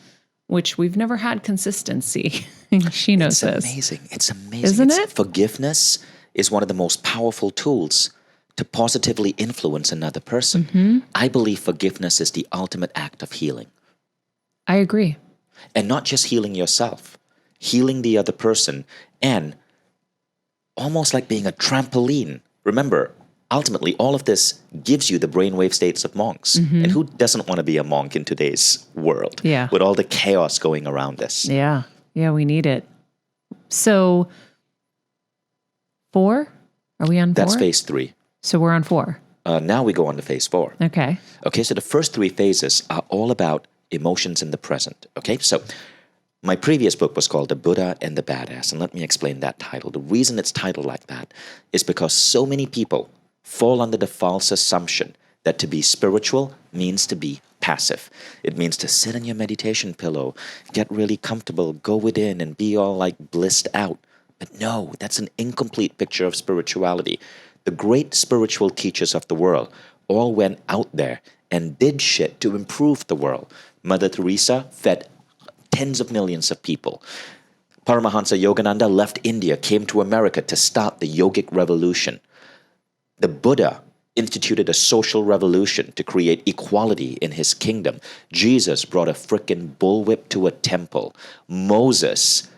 which we've never had consistency. She knows this. It's amazing. Isn't it? Forgiveness is one of the most powerful tools to positively influence another person. Mm-hmm. I believe forgiveness is the ultimate act of healing. I agree. And not just healing yourself, healing the other person, and almost like being a trampoline. Remember, ultimately, all of this gives you the brainwave states of monks. Mm-hmm. And who doesn't want to be a monk in today's world? Yeah. With all the chaos going around us. Yeah. Yeah, we need it. So 4? Are we on 4? That's phase 3. So we're on 4. Now we go on to phase 4. Okay. Okay, so the first 3 phases are all about emotions in the present. Okay, so my previous book was called The Buddha and the Badass, and let me explain that title. The reason it's titled like that is because so many people fall under the false assumption that to be spiritual means to be passive. It means to sit on your meditation pillow, get really comfortable, go within and be all like blissed out. But no, that's an incomplete picture of spirituality. The great spiritual teachers of the world all went out there and did shit to improve the world. Mother Teresa fed tens of millions of people. Paramahansa Yogananda left India, came to America to start the yogic revolution. The Buddha instituted a social revolution to create equality in his kingdom. Jesus brought a frickin' bullwhip to a temple. Moses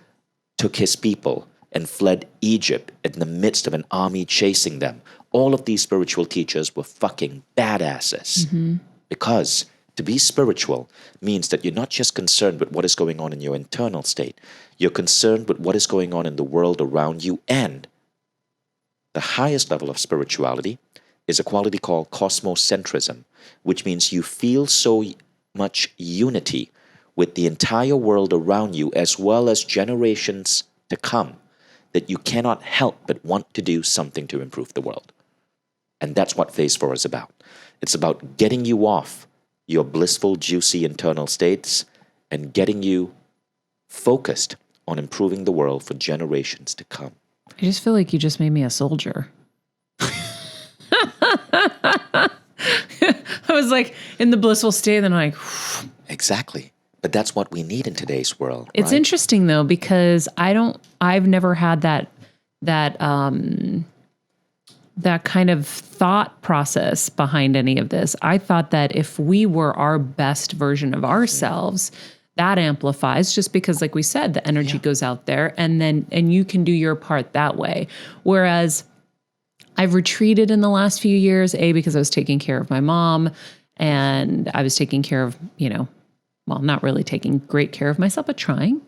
took his people and fled Egypt in the midst of an army chasing them. All of these spiritual teachers were fucking badasses. Mm-hmm. Because to be spiritual means that you're not just concerned with what is going on in your internal state. You're concerned with what is going on in the world around you. And the highest level of spirituality is a quality called cosmocentrism, which means you feel so much unity with the entire world around you as well as generations to come that you cannot help but want to do something to improve the world. And that's what phase 4 is about. It's about getting you off your blissful, juicy internal states and getting you focused on improving the world for generations to come. I just feel like you just made me a soldier. I was like in the blissful state, and then I'm like, Exactly. But that's what we need in today's world. It's right? interesting though, because I've never had that kind of thought process behind any of this. I thought that if we were our best version of ourselves, that amplifies, just because, like we said, the energy goes out there, and you can do your part that way. Whereas I've retreated in the last few years, because I was taking care of my mom, and I was taking care of, not really taking great care of myself, but trying,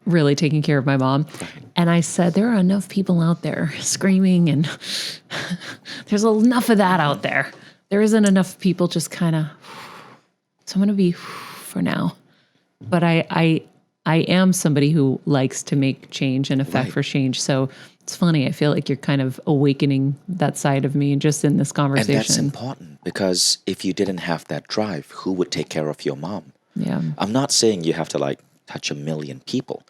really taking care of my mom. And I said, there are enough people out there screaming, and there's enough of that out there. There isn't enough people just kind of, so I'm going to be for now. But I am somebody who likes to make change and affect for change. So it's funny. I feel like you're kind of awakening that side of me just in this conversation. And that's important, because if you didn't have that drive, who would take care of your mom? Yeah. I'm not saying you have to touch 1 million people,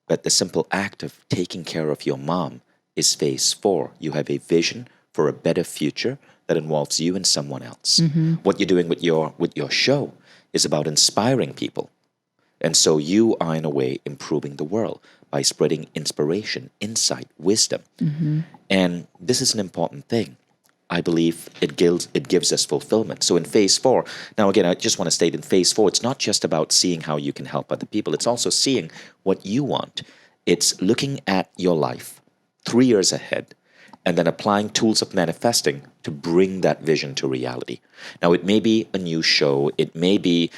but the simple act of taking care of your mom is phase 4. You have a vision for a better future that involves you and someone else. Mm-hmm. What you're doing with your show is about inspiring people. And so you are, in a way, improving the world by spreading inspiration, insight, wisdom. Mm-hmm. And this is an important thing. I believe it gives us fulfillment. So in phase 4, now again, I just want to state in phase 4, it's not just about seeing how you can help other people. It's also seeing what you want. It's looking at your life 3 years ahead and then applying tools of manifesting to bring that vision to reality. Now, it may be a new show. It may be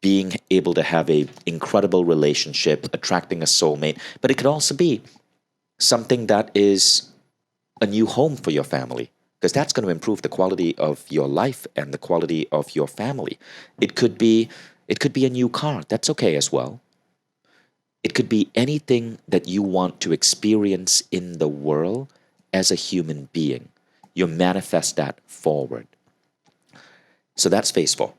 being able to have an incredible relationship, attracting a soulmate, but it could also be something that is a new home for your family, because that's going to improve the quality of your life and the quality of your family. It could be It could be a new car. That's okay as well. It could be anything that you want to experience in the world as a human being. You manifest that forward. So that's phase 4.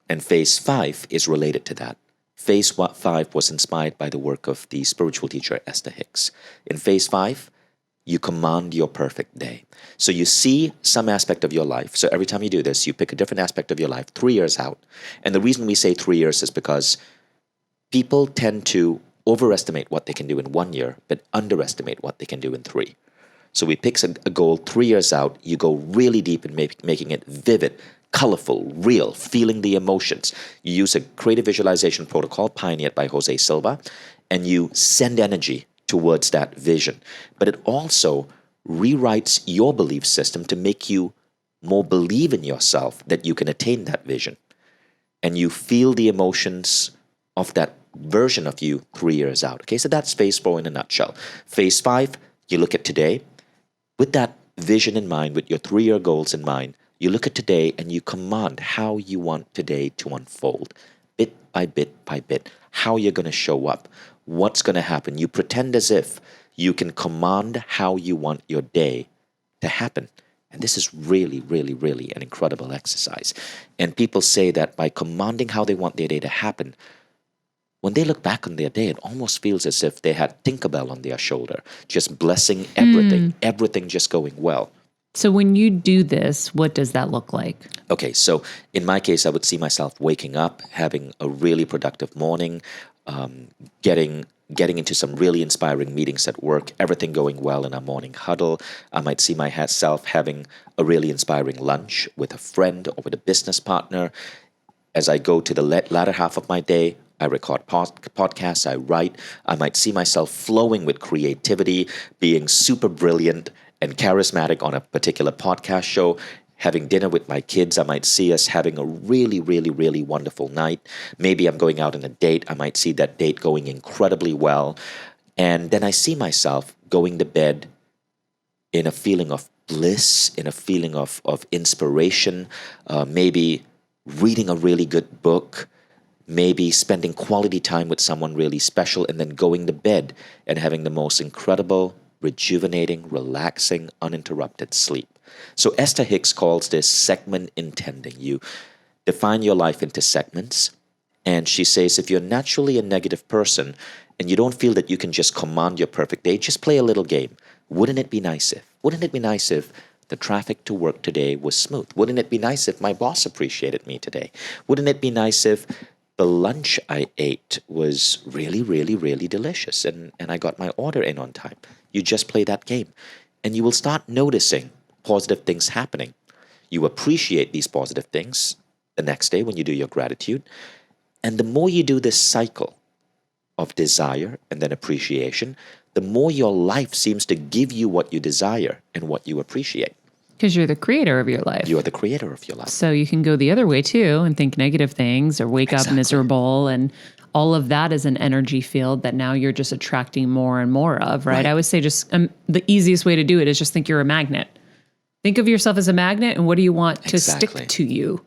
And phase 5 is related to that. Phase 5 was inspired by the work of the spiritual teacher Esther Hicks. In phase 5, you command your perfect day. So you see some aspect of your life. So every time you do this, you pick a different aspect of your life 3 years out. And the reason we say 3 years is because people tend to overestimate what they can do in 1 year, but underestimate what they can do in 3. So we pick a goal 3 years out. You go really deep in making it vivid, colorful, real, feeling the emotions. You use a creative visualization protocol pioneered by Jose Silva, and you send energy towards that vision. But it also rewrites your belief system to make you more believe in yourself that you can attain that vision. And you feel the emotions of that version of you 3 years out. Okay, so that's phase 4 in a nutshell. Phase 5, you look at today. With that vision in mind, with your 3-year goals in mind, you look at today and you command how you want today to unfold, bit by bit by bit, how you're going to show up, what's going to happen. You pretend as if you can command how you want your day to happen. And this is really, really, really an incredible exercise. And people say that by commanding how they want their day to happen, when they look back on their day, it almost feels as if they had Tinkerbell on their shoulder, just blessing everything, everything just going well. So when you do this, what does that look like? Okay, so in my case, I would see myself waking up, having a really productive morning, getting into some really inspiring meetings at work, everything going well in our morning huddle. I might see myself having a really inspiring lunch with a friend or with a business partner. As I go to the latter half of my day, I record podcasts, I write. I might see myself flowing with creativity, being super brilliant and charismatic on a particular podcast show, having dinner with my kids. I might see us having a really, really, really wonderful night. Maybe I'm going out on a date. I might see that date going incredibly well. And then I see myself going to bed in a feeling of bliss, in a feeling of inspiration, maybe reading a really good book, maybe spending quality time with someone really special, and then going to bed and having the most incredible, rejuvenating, relaxing, uninterrupted sleep. So Esther Hicks calls this segment intending. You define your life into segments, and she says if you're naturally a negative person and you don't feel that you can just command your perfect day, just play a little game. Wouldn't it be nice if? Wouldn't it be nice if the traffic to work today was smooth? Wouldn't it be nice if my boss appreciated me today? Wouldn't it be nice if the lunch I ate was really, really, really delicious and I got my order in on time? You just play that game and you will start noticing positive things happening. You appreciate these positive things the next day when you do your gratitude. And the more you do this cycle of desire and then appreciation, the more your life seems to give you what you desire and what you appreciate. Because you're the creator of your life. You are the creator of your life. So you can go the other way too and think negative things or wake up miserable, and all of that is an energy field that now you're just attracting more and more of, right? I always say just the easiest way to do it is just think you're a magnet. Think of yourself as a magnet, and what do you want to stick to you?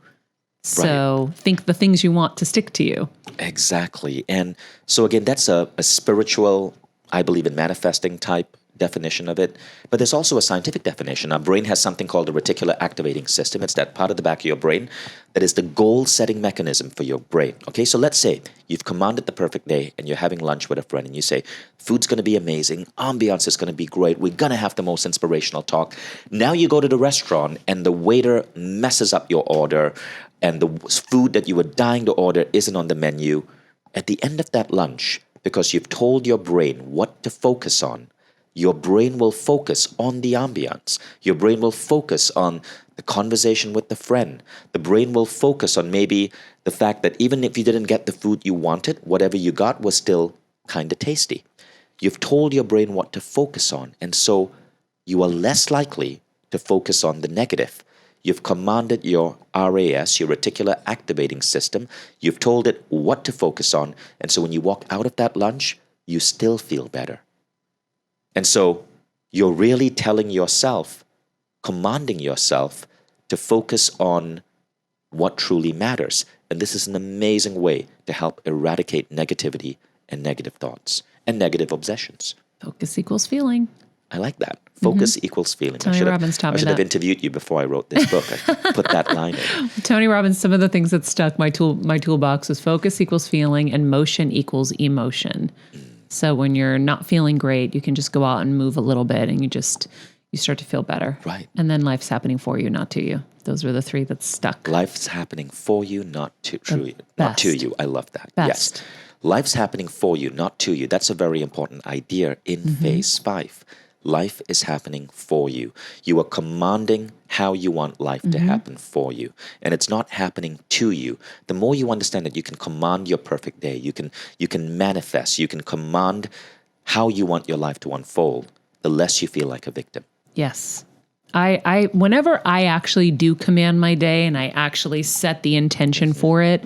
So think the things you want to stick to you. Exactly. And so again, that's a spiritual, I believe in manifesting type definition of it. But there's also a scientific definition. Our brain has something called the reticular activating system. It's that part of the back of your brain that is the goal-setting mechanism for your brain. Okay, so let's say you've commanded the perfect day and you're having lunch with a friend and you say, food's going to be amazing, ambiance is going to be great, we're going to have the most inspirational talk. Now you go to the restaurant and the waiter messes up your order and the food that you were dying to order isn't on the menu. At the end of that lunch, because you've told your brain what to focus on, your brain will focus on the ambiance. Your brain will focus on the conversation with the friend. The brain will focus on maybe the fact that even if you didn't get the food you wanted, whatever you got was still kind of tasty. You've told your brain what to focus on, and so you are less likely to focus on the negative. You've commanded your RAS, your reticular activating system. You've told it what to focus on, and so when you walk out of that lunch, you still feel better. And so you're really telling yourself, commanding yourself to focus on what truly matters. And this is an amazing way to help eradicate negativity and negative thoughts and negative obsessions. Focus equals feeling. I like that. Focus equals feeling. Tony Robbins taught me I should have that. interviewed you before I wrote this book. I put that line in. Tony Robbins, some of the things that stuck my toolbox was focus equals feeling and motion equals emotion. So when you're not feeling great, you can just go out and move a little bit and you start to feel better. Right. And then life's happening for you, not to you. Those were the three that stuck. Life's happening for you, not to you. I love that. Best. Yes. Life's happening for you, not to you. That's a very important idea in phase 5. Life is happening for you. You are commanding how you want life to happen for you. And it's not happening to you. The more you understand that you can command your perfect day, you can manifest, you can command how you want your life to unfold, the less you feel like a victim. Yes. I whenever I actually do command my day and I actually set the intention for it,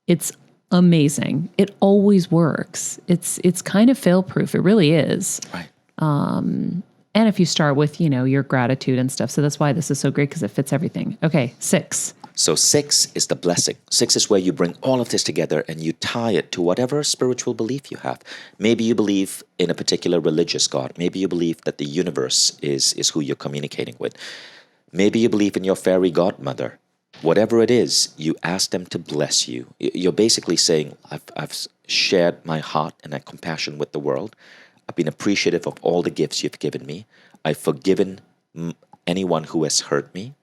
it's amazing. It always works. It's kind of fail-proof. It really is. Right. And if you start with, your gratitude and stuff. So that's why this is so great because it fits everything. Okay, 6. So 6 is the blessing. 6 is where you bring all of this together and you tie it to whatever spiritual belief you have. Maybe you believe in a particular religious God. Maybe you believe that the universe is who you're communicating with. Maybe you believe in your fairy godmother. Whatever it is, you ask them to bless you. You're basically saying, I've shared my heart and my compassion with the world. I've been appreciative of all the gifts you've given me. I've forgiven anyone who has hurt me.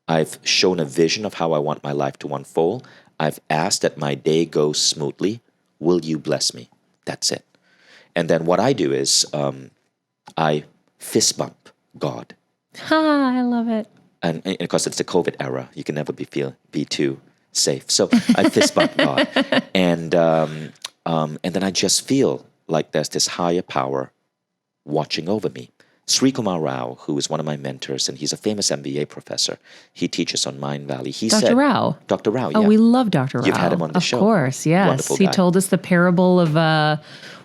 I've shown a vision of how I want my life to unfold. I've asked that my day goes smoothly. Will you bless me? That's it. And then what I do is I fist bump God. Ha, I love it. And because it's the COVID era, you can never be too safe. So I fist bump God. And then I just feel like there's this higher power watching over me. Sri Kumar Rao, who is one of my mentors, and he's a famous MBA professor. He teaches on Mind Valley. He said, Dr. Rao. Dr. Rao, yeah. Oh, we love Dr. Rao. You've had him on the show. Of course, yes. Wonderful He guy. told us the parable of,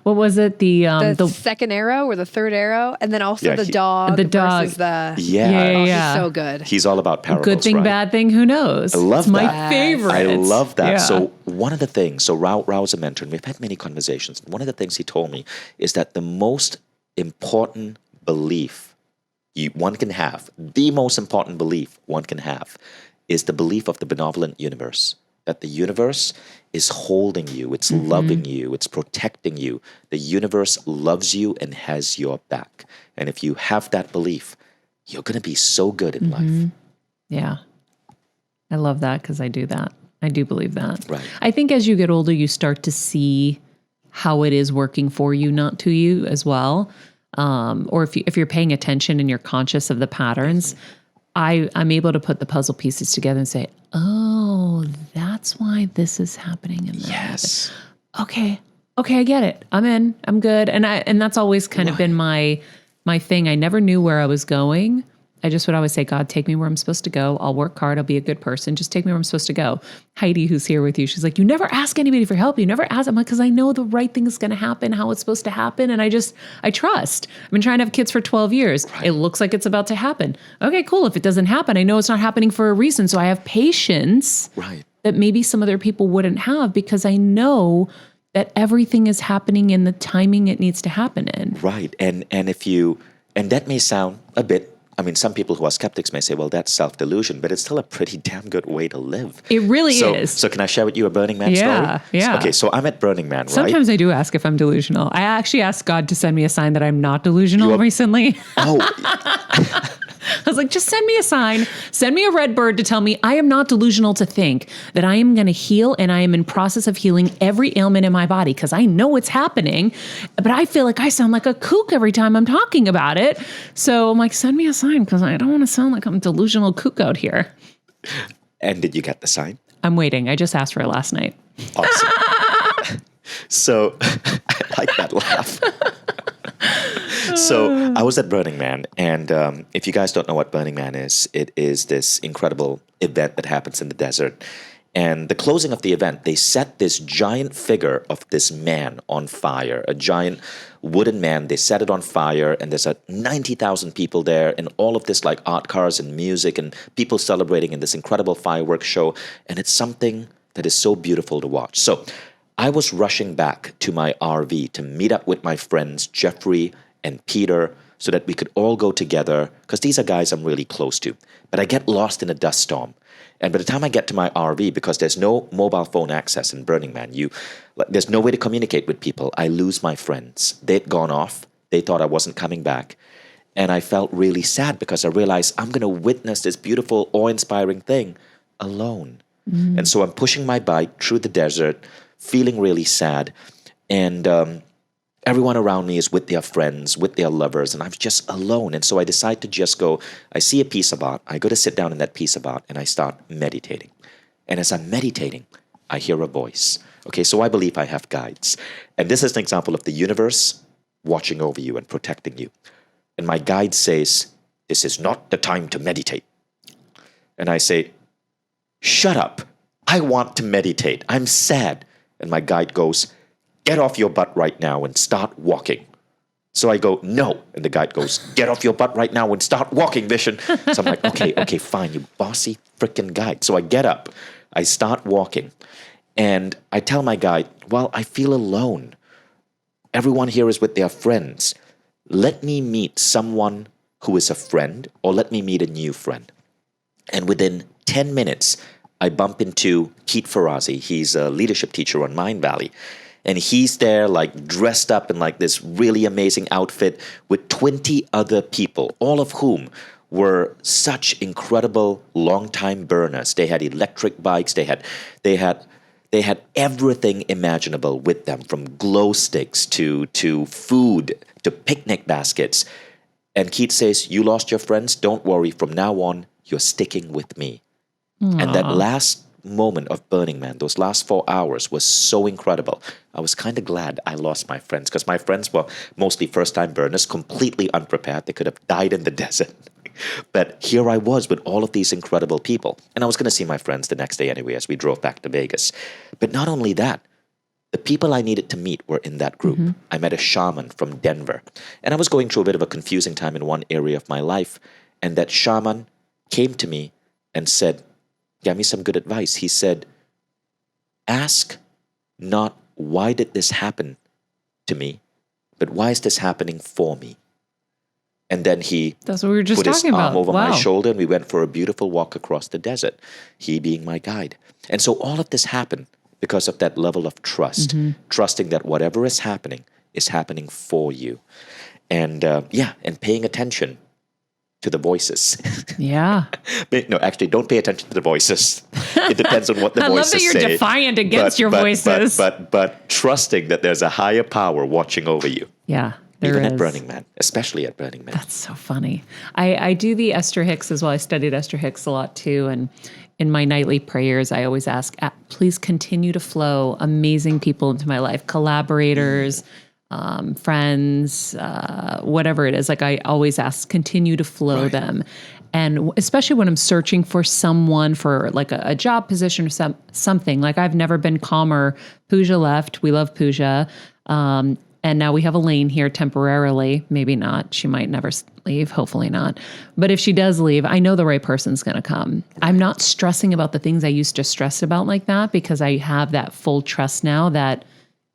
what was it? The second arrow or the third arrow, and then also the dog versus the... Yeah. He's so good. He's all about parables, good thing, right? bad thing, who knows? I love it's that. my favorite. I love that. Yeah. So one of the things, Rao's a mentor, and we've had many conversations. One of the things he told me is that the most important belief one can have, the most important belief one can have, is the belief of the benevolent universe. That the universe is holding you, it's loving you, it's protecting you. The universe loves you and has your back. And if you have that belief, you're going to be so good in life. Yeah. I love that because I do that. I do believe that. Right. I think as you get older, you start to see how it is working for you, not to you as well. Or if you're paying attention and you're conscious of the patterns, I'm able to put the puzzle pieces together and say, oh, that's why this is happening in that. Yes. Okay, I get it. I'm in. I'm good. And that's always kind of been my thing. I never knew where I was going. I just would always say, God, take me where I'm supposed to go. I'll work hard. I'll be a good person. Just take me where I'm supposed to go. Heidi, who's here with you, she's like, you never ask anybody for help. You never ask. I'm like, because I know the right thing is going to happen, how it's supposed to happen. And I trust. I've been trying to have kids for 12 years. Right. It looks like it's about to happen. Okay, cool. If it doesn't happen, I know it's not happening for a reason. So I have patience that maybe some other people wouldn't have because I know that everything is happening in the timing it needs to happen in. Right. And that may sound a bit, some people who are skeptics may say, well, that's self-delusion, but it's still a pretty damn good way to live. It really is. So can I share with you a Burning Man story? Yeah. Okay, so I'm at Burning Man, right? Sometimes I do ask if I'm delusional. I actually asked God to send me a sign that I'm not delusional recently. Oh. I was like, just send me a sign. Send me a red bird to tell me I am not delusional to think that I am going to heal and I am in process of healing every ailment in my body because I know it's happening, but I feel like I sound like a kook every time I'm talking about it. So I'm like, send me a sign because I don't want to sound like I'm a delusional kook out here. And did you get the sign? I'm waiting. I just asked for it last night. Awesome. So I like that laugh. So I was at Burning Man, and if you guys don't know what Burning Man is, it is this incredible event that happens in the desert. And the closing of the event, they set this giant figure of this man on fire, a giant wooden man. They set it on fire, and there's 90,000 people there, and all of this like art cars and music and people celebrating in this incredible fireworks show. And it's something that is so beautiful to watch. So I was rushing back to my RV to meet up with my friends, Jeffrey and Peter, so that we could all go together, because these are guys I'm really close to. But I get lost in a dust storm. And by the time I get to my RV, because there's no mobile phone access in Burning Man, there's no way to communicate with people. I lose my friends. They'd gone off. They thought I wasn't coming back. And I felt really sad because I realized I'm going to witness this beautiful, awe-inspiring thing alone. And so I'm pushing my bike through the desert, feeling really sad. And everyone around me is with their friends, with their lovers, and I'm just alone. And so I decide to just go, I see a piece of art, I go to sit down in that piece of art, and I start meditating. And as I'm meditating, I hear a voice. Okay, so I believe I have guides. And this is an example of the universe watching over you and protecting you. And my guide says, this is not the time to meditate. And I say, shut up. I want to meditate. I'm sad. And my guide goes, get off your butt right now and start walking. So I go, no. And the guide goes, get off your butt right now and start walking, Vishen. So I'm like, okay, fine, you bossy freaking guide. So I get up, I start walking, and I tell my guide, well, I feel alone. Everyone here is with their friends. Let me meet someone who is a friend, or let me meet a new friend. And within 10 minutes, I bump into Keith Farazi. He's a leadership teacher on Mind Valley. And he's there, like, dressed up in, like, this really amazing outfit with 20 other people, all of whom were such incredible long-time burners. They had electric bikes. They had everything imaginable with them, from glow sticks to food to picnic baskets. And Keith says, you lost your friends? Don't worry. From now on, you're sticking with me. Aww. And that last moment of Burning Man, those last 4 hours, was so incredible. I was kind of glad I lost my friends, because my friends were mostly first-time burners, completely unprepared. They could have died in the desert. But here I was with all of these incredible people. And I was going to see my friends the next day anyway as we drove back to Vegas. But not only that, the people I needed to meet were in that group. Mm-hmm. I met a shaman from Denver. And I was going through a bit of a confusing time in one area of my life. And that shaman came to me and said, gave me some good advice. He said, ask not why did this happen to me, but why is this happening for me? And then he That's what we were just put his talking arm about. over Wow. my shoulder, and we went for a beautiful walk across the desert, he being my guide. And so all of this happened because of that level of trust, trusting that whatever is happening for you. And and paying attention to the voices. Yeah. No, actually, don't pay attention to the voices. It depends on what the I voices say. love that you're defiant against your voices. But trusting that there's a higher power watching over you. Yeah, there Even is. at Burning Man, especially at Burning Man. That's so funny. I do the Esther Hicks as well. I studied Esther Hicks a lot too. And in my nightly prayers, I always ask, please continue to flow amazing people into my life, collaborators, friends, whatever it is. Like, I always ask, continue to flow them. And especially when I'm searching for someone for like a job position or something, like I've never been calmer. Pooja left. We love Pooja. And now we have Elaine here temporarily. Maybe not. She might never leave. Hopefully not. But if she does leave, I know the right person's going to come. I'm not stressing about the things I used to stress about like that, because I have that full trust now that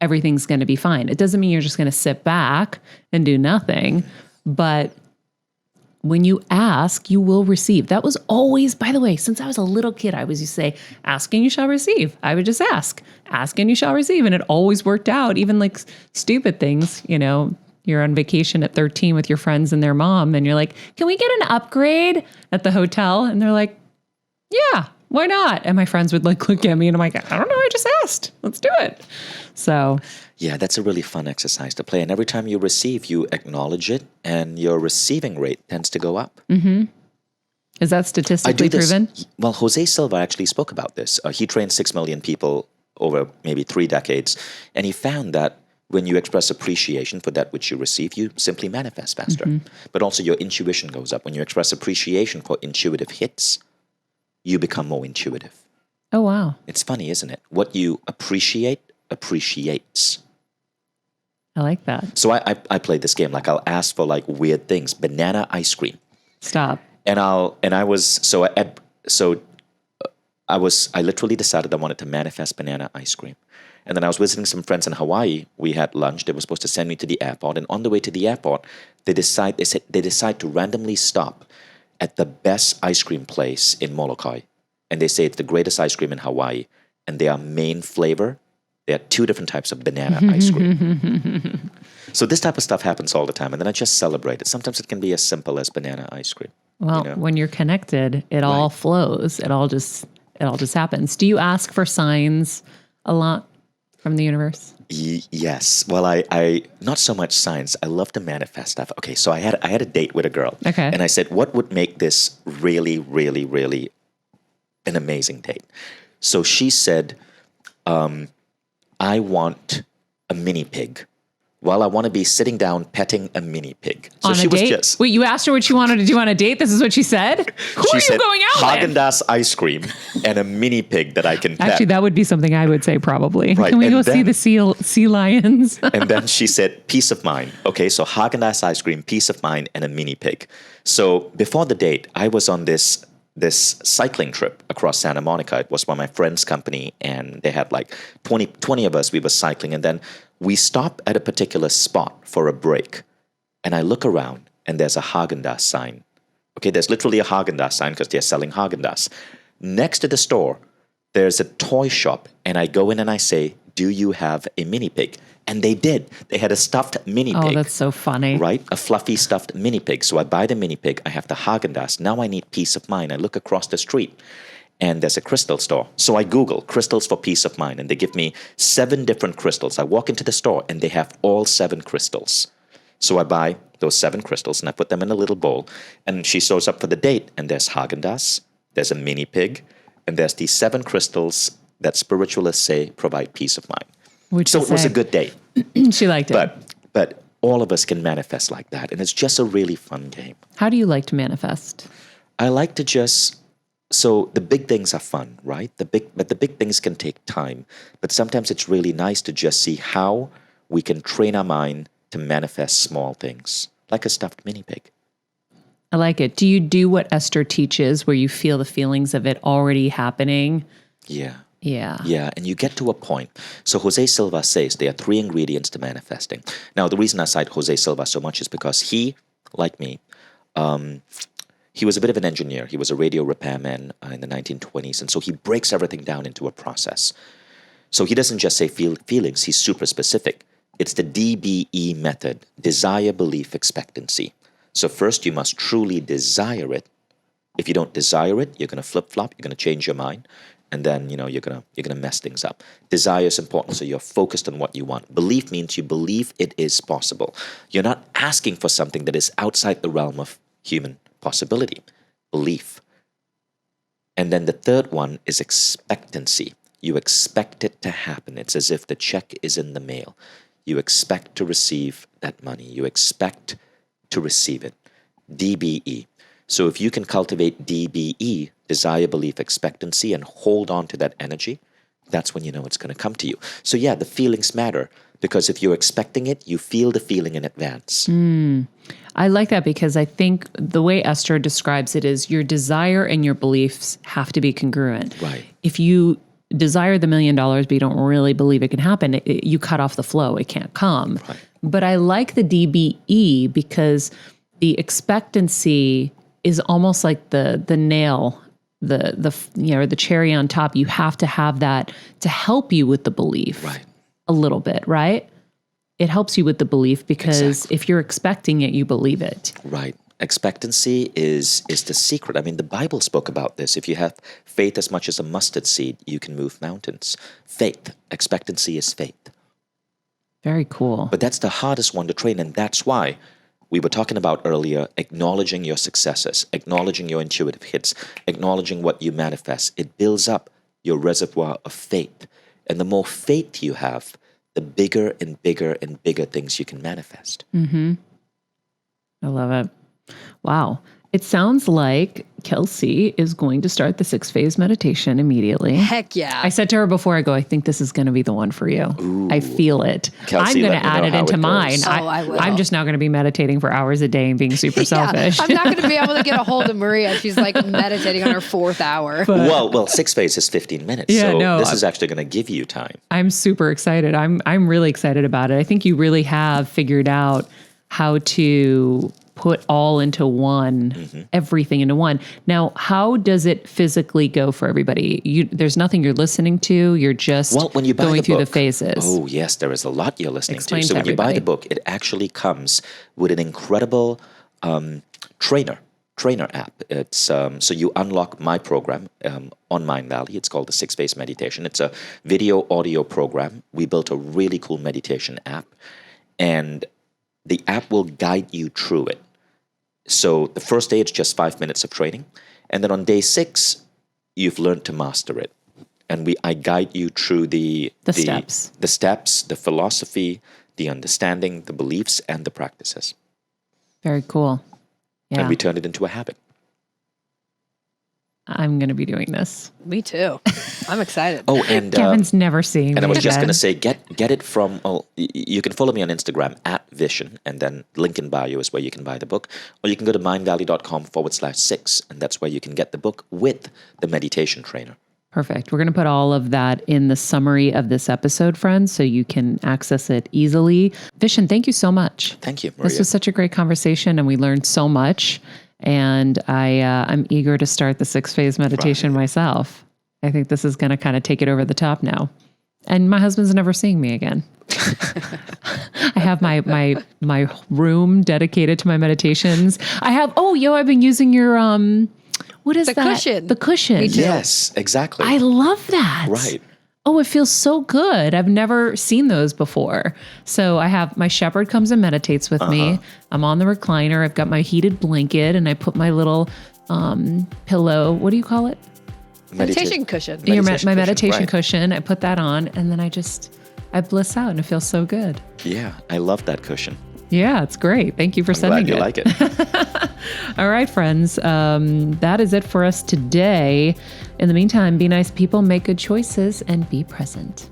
everything's going to be fine. It doesn't mean you're just going to sit back and do nothing. But when you ask, you will receive. That was always, by the way, since I was a little kid, I always used to say, ask and you shall receive. I would just ask and you shall receive. And it always worked out, even like stupid things. You know, you're on vacation at 13 with your friends and their mom, and you're like, can we get an upgrade at the hotel? And they're like, yeah, why not? And my friends would like look at me and I'm like, I don't know, I just asked. Let's do it. So yeah, that's a really fun exercise to play. And every time you receive, you acknowledge it, and your receiving rate tends to go up. Mm-hmm. Is that statistically proven? Well, Jose Silva actually spoke about this. He trained 6 million people over maybe 3 decades, and he found that when you express appreciation for that which you receive, you simply manifest faster. Mm-hmm. But also your intuition goes up. When you express appreciation for intuitive hits, you become more intuitive. Oh, wow. It's funny, isn't it? What you appreciate appreciates. I like that. So I play this game. Like, I'll ask for like weird things, banana ice cream. Stop. And I literally decided I wanted to manifest banana ice cream. And then I was visiting some friends in Hawaii. We had lunch. They were supposed to send me to the airport. And on the way to the airport, they decide to randomly stop at the best ice cream place in Molokai. And they say it's the greatest ice cream in Hawaii. And their main flavor, there are 2 different types of banana ice cream. So this type of stuff happens all the time. And then I just celebrate it. Sometimes it can be as simple as banana ice cream. Well, when you're connected, it all flows. It all just happens. Do you ask for signs a lot from the universe? Yes. Well, I not so much signs. I love to manifest stuff. Okay, so I had a date with a girl. Okay. And I said, what would make this really, really, really an amazing date? So she said, I want a mini pig. Well, I want to be sitting down petting a mini pig. So on she a was date? just... Wait, you asked her what she wanted to do on a date? This is what she said? Who She are said, you going out with? Haagen-Dazs ice cream and a mini pig that I can pet. Actually, that would be something I would say probably. Right, Can we and go see then- the sea lions? And then she said, peace of mind. Okay, so Haagen-Dazs ice cream, peace of mind, and a mini pig. So before the date, I was on this cycling trip across Santa Monica. It was by my friend's company, and they had like 20 of us. We were cycling, and then we stopped at a particular spot for a break. And I look around, and there's a Haagen-Dazs sign. Okay, there's literally a Haagen-Dazs sign because they're selling Haagen-Dazs. Next to the store, there's a toy shop, and I go in and I say, do you have a mini pig? And they did. They had a stuffed mini pig. Oh, that's so funny. Right? A fluffy stuffed mini pig. So I buy the mini pig. I have the Haagen-Dazs. Now I need peace of mind. I look across the street and there's a crystal store. So I Google crystals for peace of mind and they give me 7 different crystals. I walk into the store and they have all 7 crystals. So I buy those 7 crystals and I put them in a little bowl. And she shows up for the date and there's Haagen-Dazs, there's a mini pig, and there's these 7 crystals that spiritualists say provide peace of mind. So it was a good date. She liked it. But all of us can manifest like that. And it's just a really fun game. How do you like to manifest? I like to just... So the big things are fun, right? But the big things can take time. But sometimes it's really nice to just see how we can train our mind to manifest small things, like a stuffed mini pig. I like it. Do you do what Esther teaches where you feel the feelings of it already happening? Yeah. Yeah. Yeah, and you get to a point. So Jose Silva says there are 3 ingredients to manifesting. Now, the reason I cite Jose Silva so much is because he, like me, he was a bit of an engineer. He was a radio repairman in the 1920s, and so he breaks everything down into a process. So he doesn't just say feelings, he's super specific. It's the DBE method, desire, belief, expectancy. So first you must truly desire it. If you don't desire it, you're going to flip-flop, you're going to change your mind. And then, you're gonna mess things up. Desire is important, so you're focused on what you want. Belief means you believe it is possible. You're not asking for something that is outside the realm of human possibility. Belief. And then the third one is expectancy. You expect it to happen. It's as if the check is in the mail. You expect to receive that money. You expect to receive it. DBE. So if you can cultivate DBE, desire, belief, expectancy, and hold on to that energy, that's when you know it's going to come to you. So yeah, the feelings matter because if you're expecting it, you feel the feeling in advance. I like that because I think the way Esther describes it is your desire and your beliefs have to be congruent. Right. If you desire the $1 million, but you don't really believe it can happen, you cut off the flow. It can't come. Right. But I like the DBE because the expectancy is almost like the nail, the cherry on top. You have to have that to help you with the belief. Right. A little bit, right? It helps you with the belief because Exactly. if you're expecting it, you believe it. Right. Expectancy is the secret. I mean, the Bible spoke about this. If you have faith as much as a mustard seed, you can move mountains. Faith. Expectancy is faith. Very cool. But that's the hardest one to train, and that's why we were talking about earlier, acknowledging your successes, acknowledging your intuitive hits, acknowledging what you manifest. It builds up your reservoir of faith. And the more faith you have, the bigger and bigger and bigger things you can manifest. I love it. Wow. It sounds like Kelsey is going to start the 6-phase meditation immediately. Heck yeah. I said to her before I go, I think this is going to be the one for you. Ooh. I feel it. Kelsey, I'm going let to me add know it how into it mine. goes. Oh, I will. I'm just now going to be meditating for hours a day and being super selfish. I'm not going to be able to get a hold of Maria. She's like meditating on her 4th hour. Well, 6 phase is 15 minutes. Yeah, so no, this is actually going to give you time. I'm super excited. I'm really excited about it. I think you really have figured out how to put all into one, everything into one. Now, how does it physically go for everybody? There's nothing you're listening to. You're just When you buy going the through the book, phases. Oh, yes, there is a lot you're listening Explain to. So to when you buy everybody. the book, it actually comes with an incredible trainer app. It's so you unlock my program on Mind Valley. It's called the 6-Phase Meditation. It's a video audio program. We built a really cool meditation app, and the app will guide you through it. So the first day, it's just 5 minutes of training. And then on day 6, you've learned to master it. And I guide you through the steps. The steps, the philosophy, the understanding, the beliefs, and the practices. Very cool. Yeah. And we turn it into a habit. I'm going to be doing this. Me too. I'm excited. Oh, and Kevin's never seeing me and I was just again. going to say, get it from, you can follow me on Instagram at Vishen, and then link in bio is where you can buy the book. Or you can go to mindvalley.com/6, and that's where you can get the book with the meditation trainer. Perfect. We're going to put all of that in the summary of this episode, friends, so you can access it easily. Vishen, thank you so much. Thank you, Maria. This was such a great conversation, and we learned so much. And I'm eager to start the 6-phase meditation myself. I think this is going to kind of take it over the top now. And my husband's never seeing me again. I have my room dedicated to my meditations. I've been using your what is The that? cushion. The cushion. Me too. Yes, exactly. I love that. Right. Oh, it feels so good. I've never seen those before. So I have my shepherd comes and meditates with me. I'm on the recliner. I've got my heated blanket, and I put my little pillow. What do you call it? Meditation cushion. My Meditation meditation right. cushion. I put that on, and then I bliss out, and it feels so good. Yeah, I love that cushion. Yeah, it's great. Thank you for I'm sending glad you it. like it. All right, friends. That is it for us today. In the meantime, be nice people, make good choices, and be present.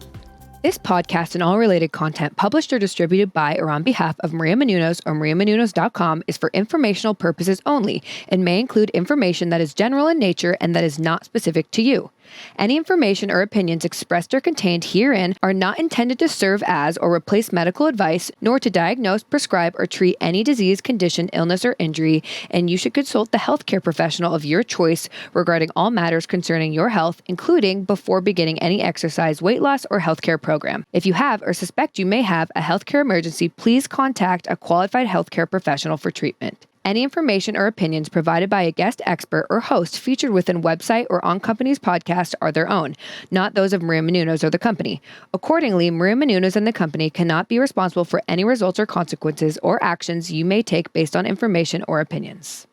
This podcast and all related content published or distributed by or on behalf of Maria Menounos or mariamenounos.com is for informational purposes only and may include information that is general in nature and that is not specific to you. Any information or opinions expressed or contained herein are not intended to serve as or replace medical advice, nor to diagnose, prescribe, or treat any disease, condition, illness, or injury, and you should consult the healthcare professional of your choice regarding all matters concerning your health, including before beginning any exercise, weight loss, or healthcare program. If you have or suspect you may have a healthcare emergency, please contact a qualified healthcare professional for treatment. Any information or opinions provided by a guest expert or host featured within website or on company's podcast are their own, not those of Maria Menounos or the company. Accordingly, Maria Menounos and the company cannot be responsible for any results or consequences or actions you may take based on information or opinions.